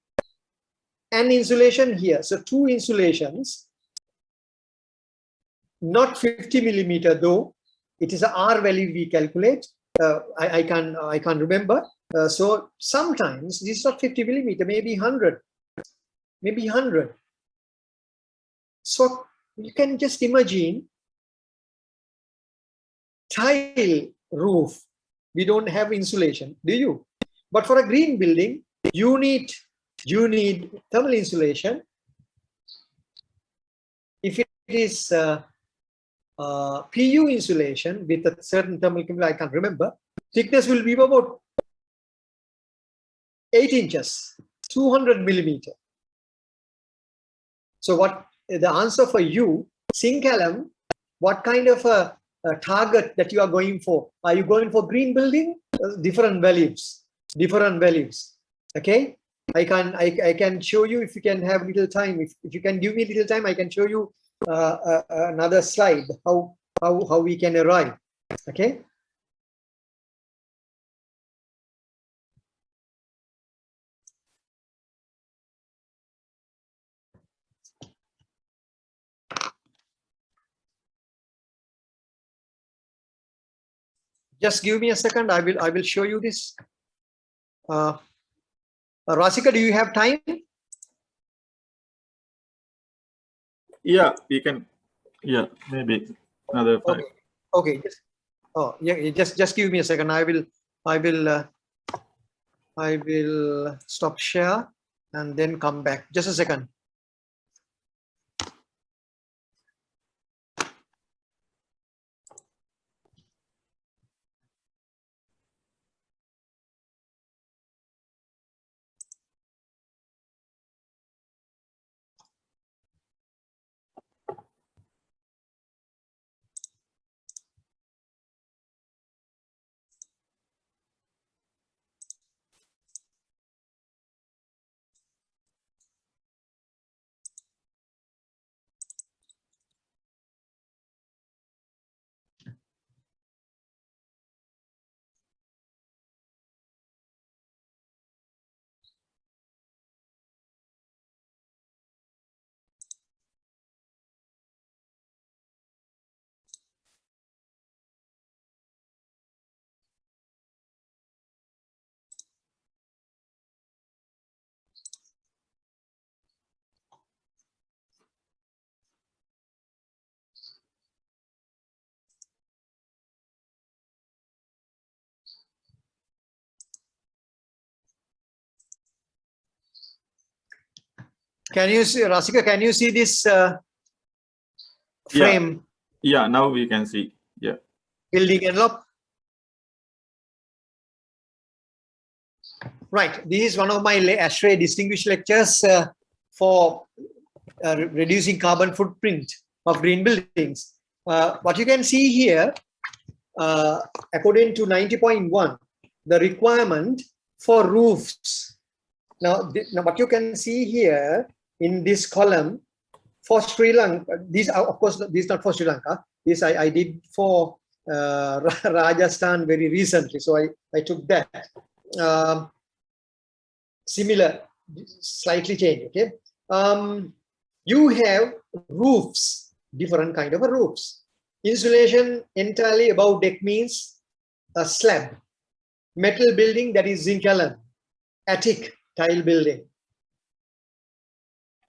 and insulation here. So two insulations, not 50 millimeter though. It is a R value we calculate. I can't remember. So sometimes this is not 50 millimeter, maybe 100, maybe 100. So you can just imagine tile roof. We don't have insulation, do you? But for a green building, you need thermal insulation. If it is PU insulation with a certain thermal chemical, I can't remember, thickness will be about 8 inches, 200 millimeter. So what the answer for you, zinc alum, what kind of a target that you are going for? Are you going for green building? Different values. Okay, I can show you, if you can have little time. If you can give me little time, I can show you another slide how we can arrive. Okay. Just give me a second. I will show you this. Rasika, do you have time? Yeah, we can. Yeah, maybe another 5. Okay. Just give me a second. I will stop share and then come back. Just a second. Can you see, Rasika, can you see this frame? Yeah, now we can see. Yeah. Building envelope. Right. This is one of my ASHRAE distinguished lectures for reducing carbon footprint of green buildings. What you can see here, according to 90.1, the requirement for roofs. Now, what you can see here in this column for Sri Lanka, these are, of course, this is not for Sri Lanka. This I did for Rajasthan very recently, so I took that. Similar, slightly changed. Okay, you have roofs, different kind of roofs. Insulation entirely above deck means a slab. Metal building, that is zinc alum. Attic, tile building.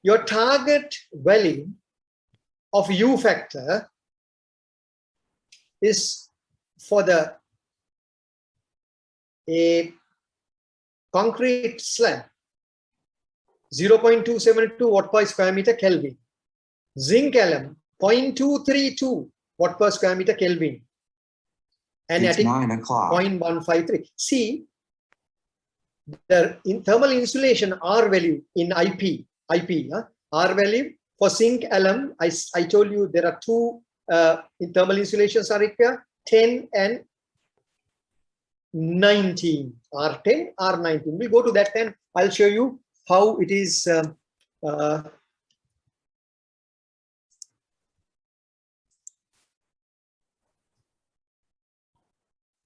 Your target value of U factor is for a concrete slab 0.272 watt per square meter Kelvin. Zinc alum 0.232 watt per square meter Kelvin. And it's attic 9 o'clock. 0.153. See, the thermal insulation R value in IP, R value for zinc alum, I told you there are two in thermal insulations are required, 10 and 19, R10, R19. We'll go to that and I'll show you how it is.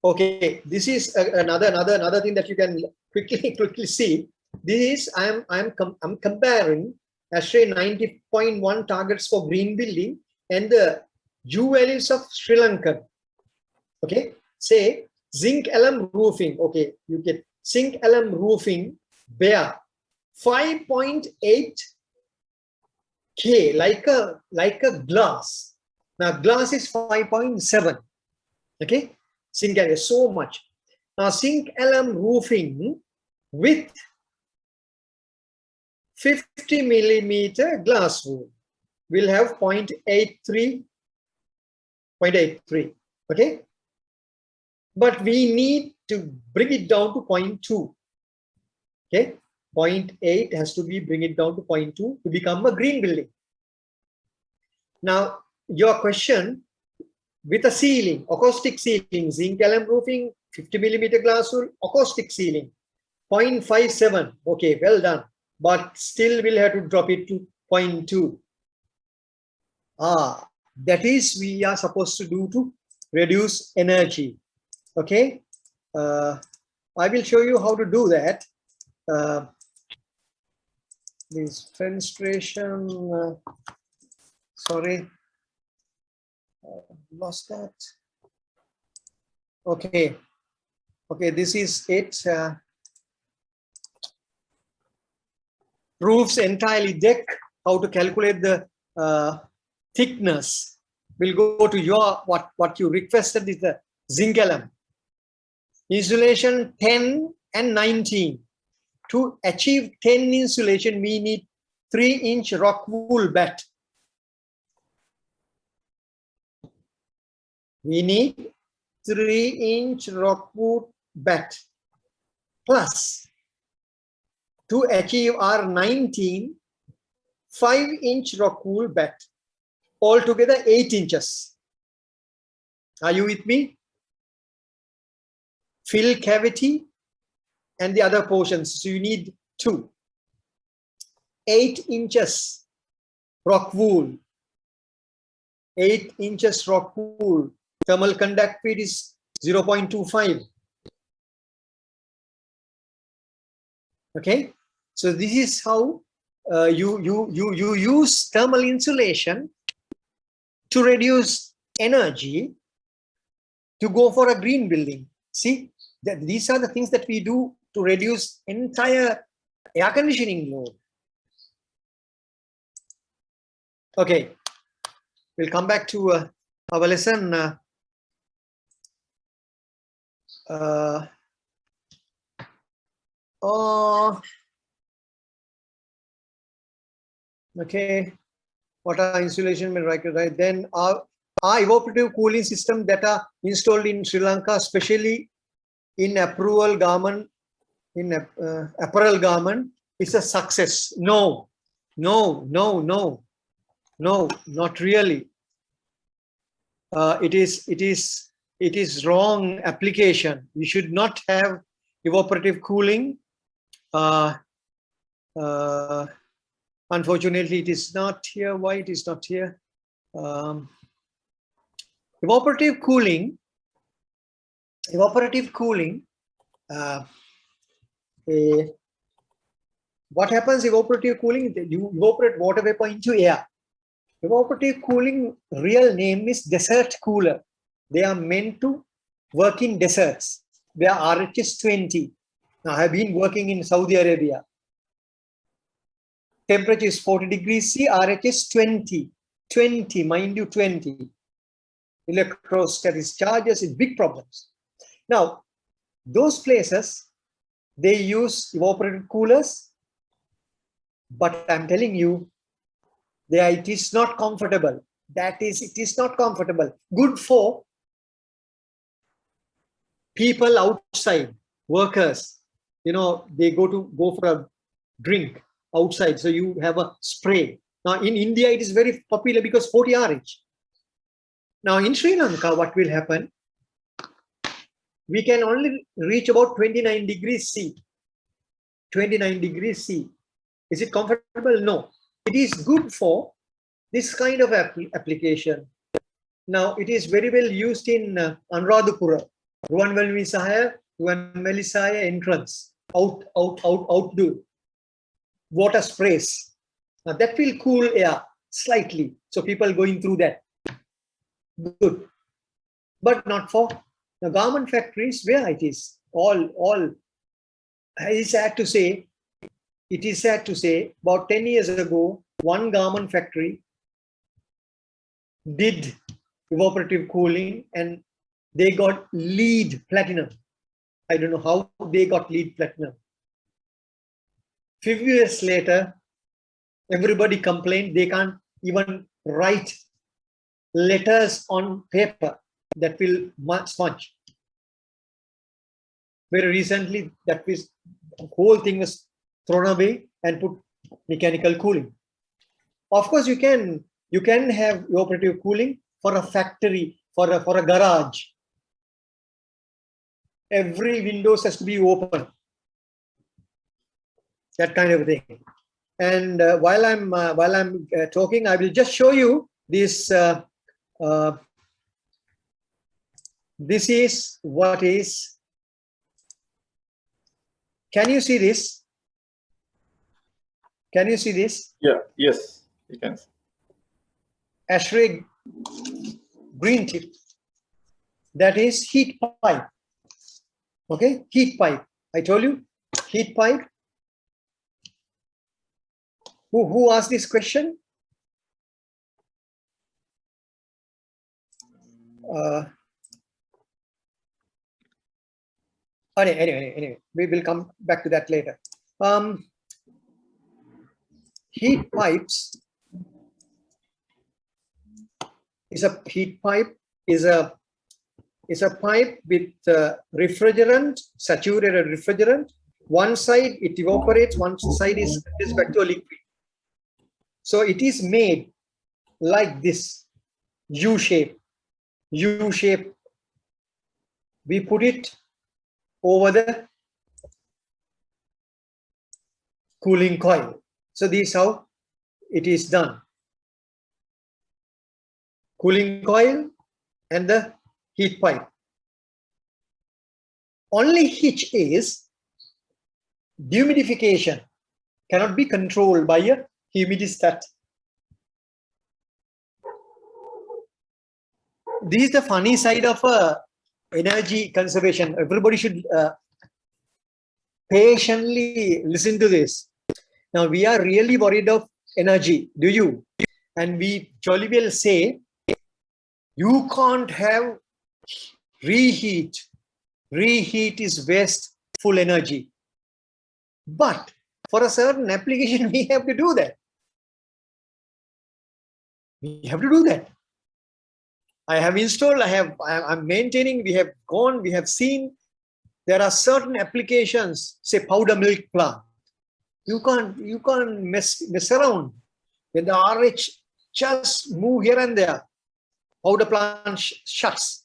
Okay, this is another thing that you can quickly see. This is I'm comparing ASHRAE 90.1 targets for green building and the U values of Sri Lanka. Okay, say zinc alum roofing. Okay, you get zinc alum roofing bare 5.8 K, like a glass. Now glass is 5.7. Okay, zinc alum is so much. Now zinc alum roofing with 50 millimeter glass wool will have 0.83. Okay, but we need to bring it down to 0.2. Okay, 0.8 has to be bring it down to 0.2 to become a green building. Now your question, with a ceiling, acoustic ceiling, zinc alum roofing, 50 millimeter glass wool, acoustic ceiling, 0.57. Okay, well done. But still we'll have to drop it to 0.2. That is we are supposed to do to reduce energy. Okay, I will show you how to do that. This fenestration, sorry, lost that. Okay, this is it. Roofs entirely deck, how to calculate the thickness. We'll go to your what you requested is the zinc alum. Insulation 10 and 19. To achieve 10 insulation, we need 3-inch rock wool bat. We need 3-inch rock wool bat. Plus, to achieve R19, 5-inch rock wool bat. Altogether 8 inches. Are you with me? Fill cavity and the other portions. So you need 2. 8 inches rock wool. 8 inches rock wool. Thermal conductivity is 0.25. Okay, so this is how you use thermal insulation to reduce energy to go for a green building. See, these are the things that we do to reduce entire air conditioning load. Okay, we'll come back to our lesson. Okay, what are insulation reactors? Right, then our evaporative cooling system that are installed in Sri Lanka, especially in apparel garment, apparel garment, is a success. No, no, no, no, no, not really. It is wrong application. You should not have evaporative cooling. Unfortunately, it is not here. Why it is not here? Evaporative cooling. What happens evaporative cooling? You evaporate water vapor into air. Evaporative cooling real name is desert cooler. They are meant to work in deserts. They are RHS 20. Now I have been working in Saudi Arabia. Temperature is 40 degrees C, RHS 20. 20, mind you, 20. Electrostatic charges is big problems. Now, those places, they use evaporative coolers, but I'm telling you, it is not comfortable. It is not comfortable. Good for people outside, workers. You know, they go for a drink outside, so you have a spray. Now in India, it is very popular because 40 RH. Now in Sri Lanka, what will happen? We can only reach about 29 degrees C. 29 degrees C. Is it comfortable? No. It is good for this kind of application. Now it is very well used in Anuradhapura, Ruwanvelisaya entrance, outdoor. Water sprays. Now that will cool air slightly. So people going through that. Good. But not for the garment factories where it is all. It is sad to say, about 10 years ago, one garment factory did evaporative cooling and they got lead platinum. I don't know how they got lead platinum. Few years later, everybody complained they can't even write letters on paper that will smudge. Very recently, the whole thing was thrown away and put mechanical cooling. Of course, you can have evaporative cooling for a factory, for a garage. Every windows has to be open. That kind of thing. And while I'm talking, I will just show you this. This is what is. Can you see this? Can you see this? Yeah. Yes, you can. Ashray green tip. That is heat pipe. Okay, heat pipe. I told you, heat pipe. Who asked this question? Anyway, we will come back to that later. Heat pipes is a pipe with refrigerant, saturated refrigerant. One side it evaporates, one side is back to a liquid. So it is made like this, U shape. We put it over the cooling coil. So this is how it is done. Cooling coil and the heat pipe. Only hitch is dehumidification cannot be controlled by a humidistat. This is the funny side of energy conservation. Everybody should patiently listen to this. Now we are really worried of energy, do you? And we jolly well say, you can't have reheat. Reheat is wasteful energy. But for a certain application, we have to do that. We have to do that. I have installed, I'm maintaining, we have gone, we have seen. There are certain applications, say powder milk plant. You can't mess around. When the RH just move here and there, powder plant shuts.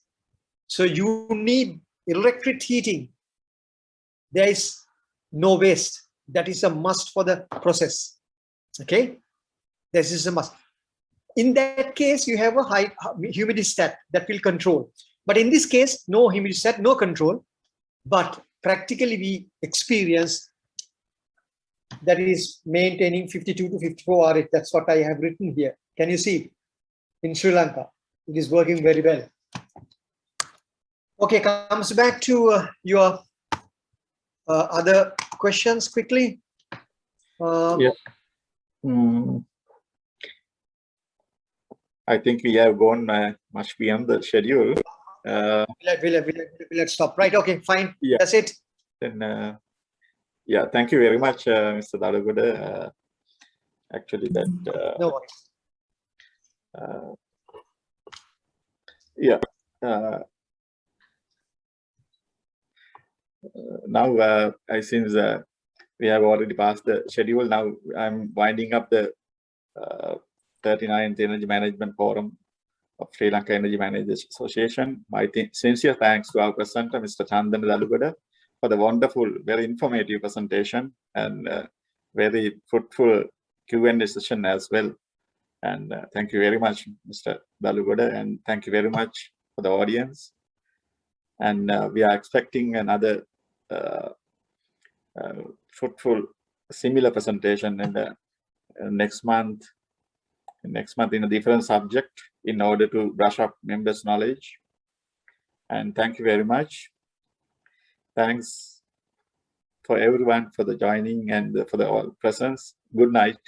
So you need electric heating. There is no waste. That is a must for the process. Okay, this is a must. In that case, you have a high humidistat that will control. But in this case, no humidistat, no control. But practically, we experience that is maintaining 52 to 54 RH. That's what I have written here. Can you see? In Sri Lanka, it is working very well. Okay, comes back to your other questions quickly. Yeah. I think we have gone much beyond the schedule. Let's stop. Right. Okay. Fine. Yeah. That's it. Then, yeah. Thank you very much, Mr. Dalugoda. Actually, that. No worries. Yeah. Now, since we have already passed the schedule, now I'm winding up the 39th Energy Management Forum of Sri Lanka Energy Managers Association. My sincere thanks to our presenter, Mr. Chandana Dalugoda, for the wonderful, very informative presentation and very fruitful Q&A session as well. And thank you very much, Mr. Dalugoda, and thank you very much for the audience. And we are expecting another fruitful, similar presentation in the next month in a different subject in order to brush up members' knowledge. And thank you very much. Thanks for everyone for the joining and for the all presence. Good night.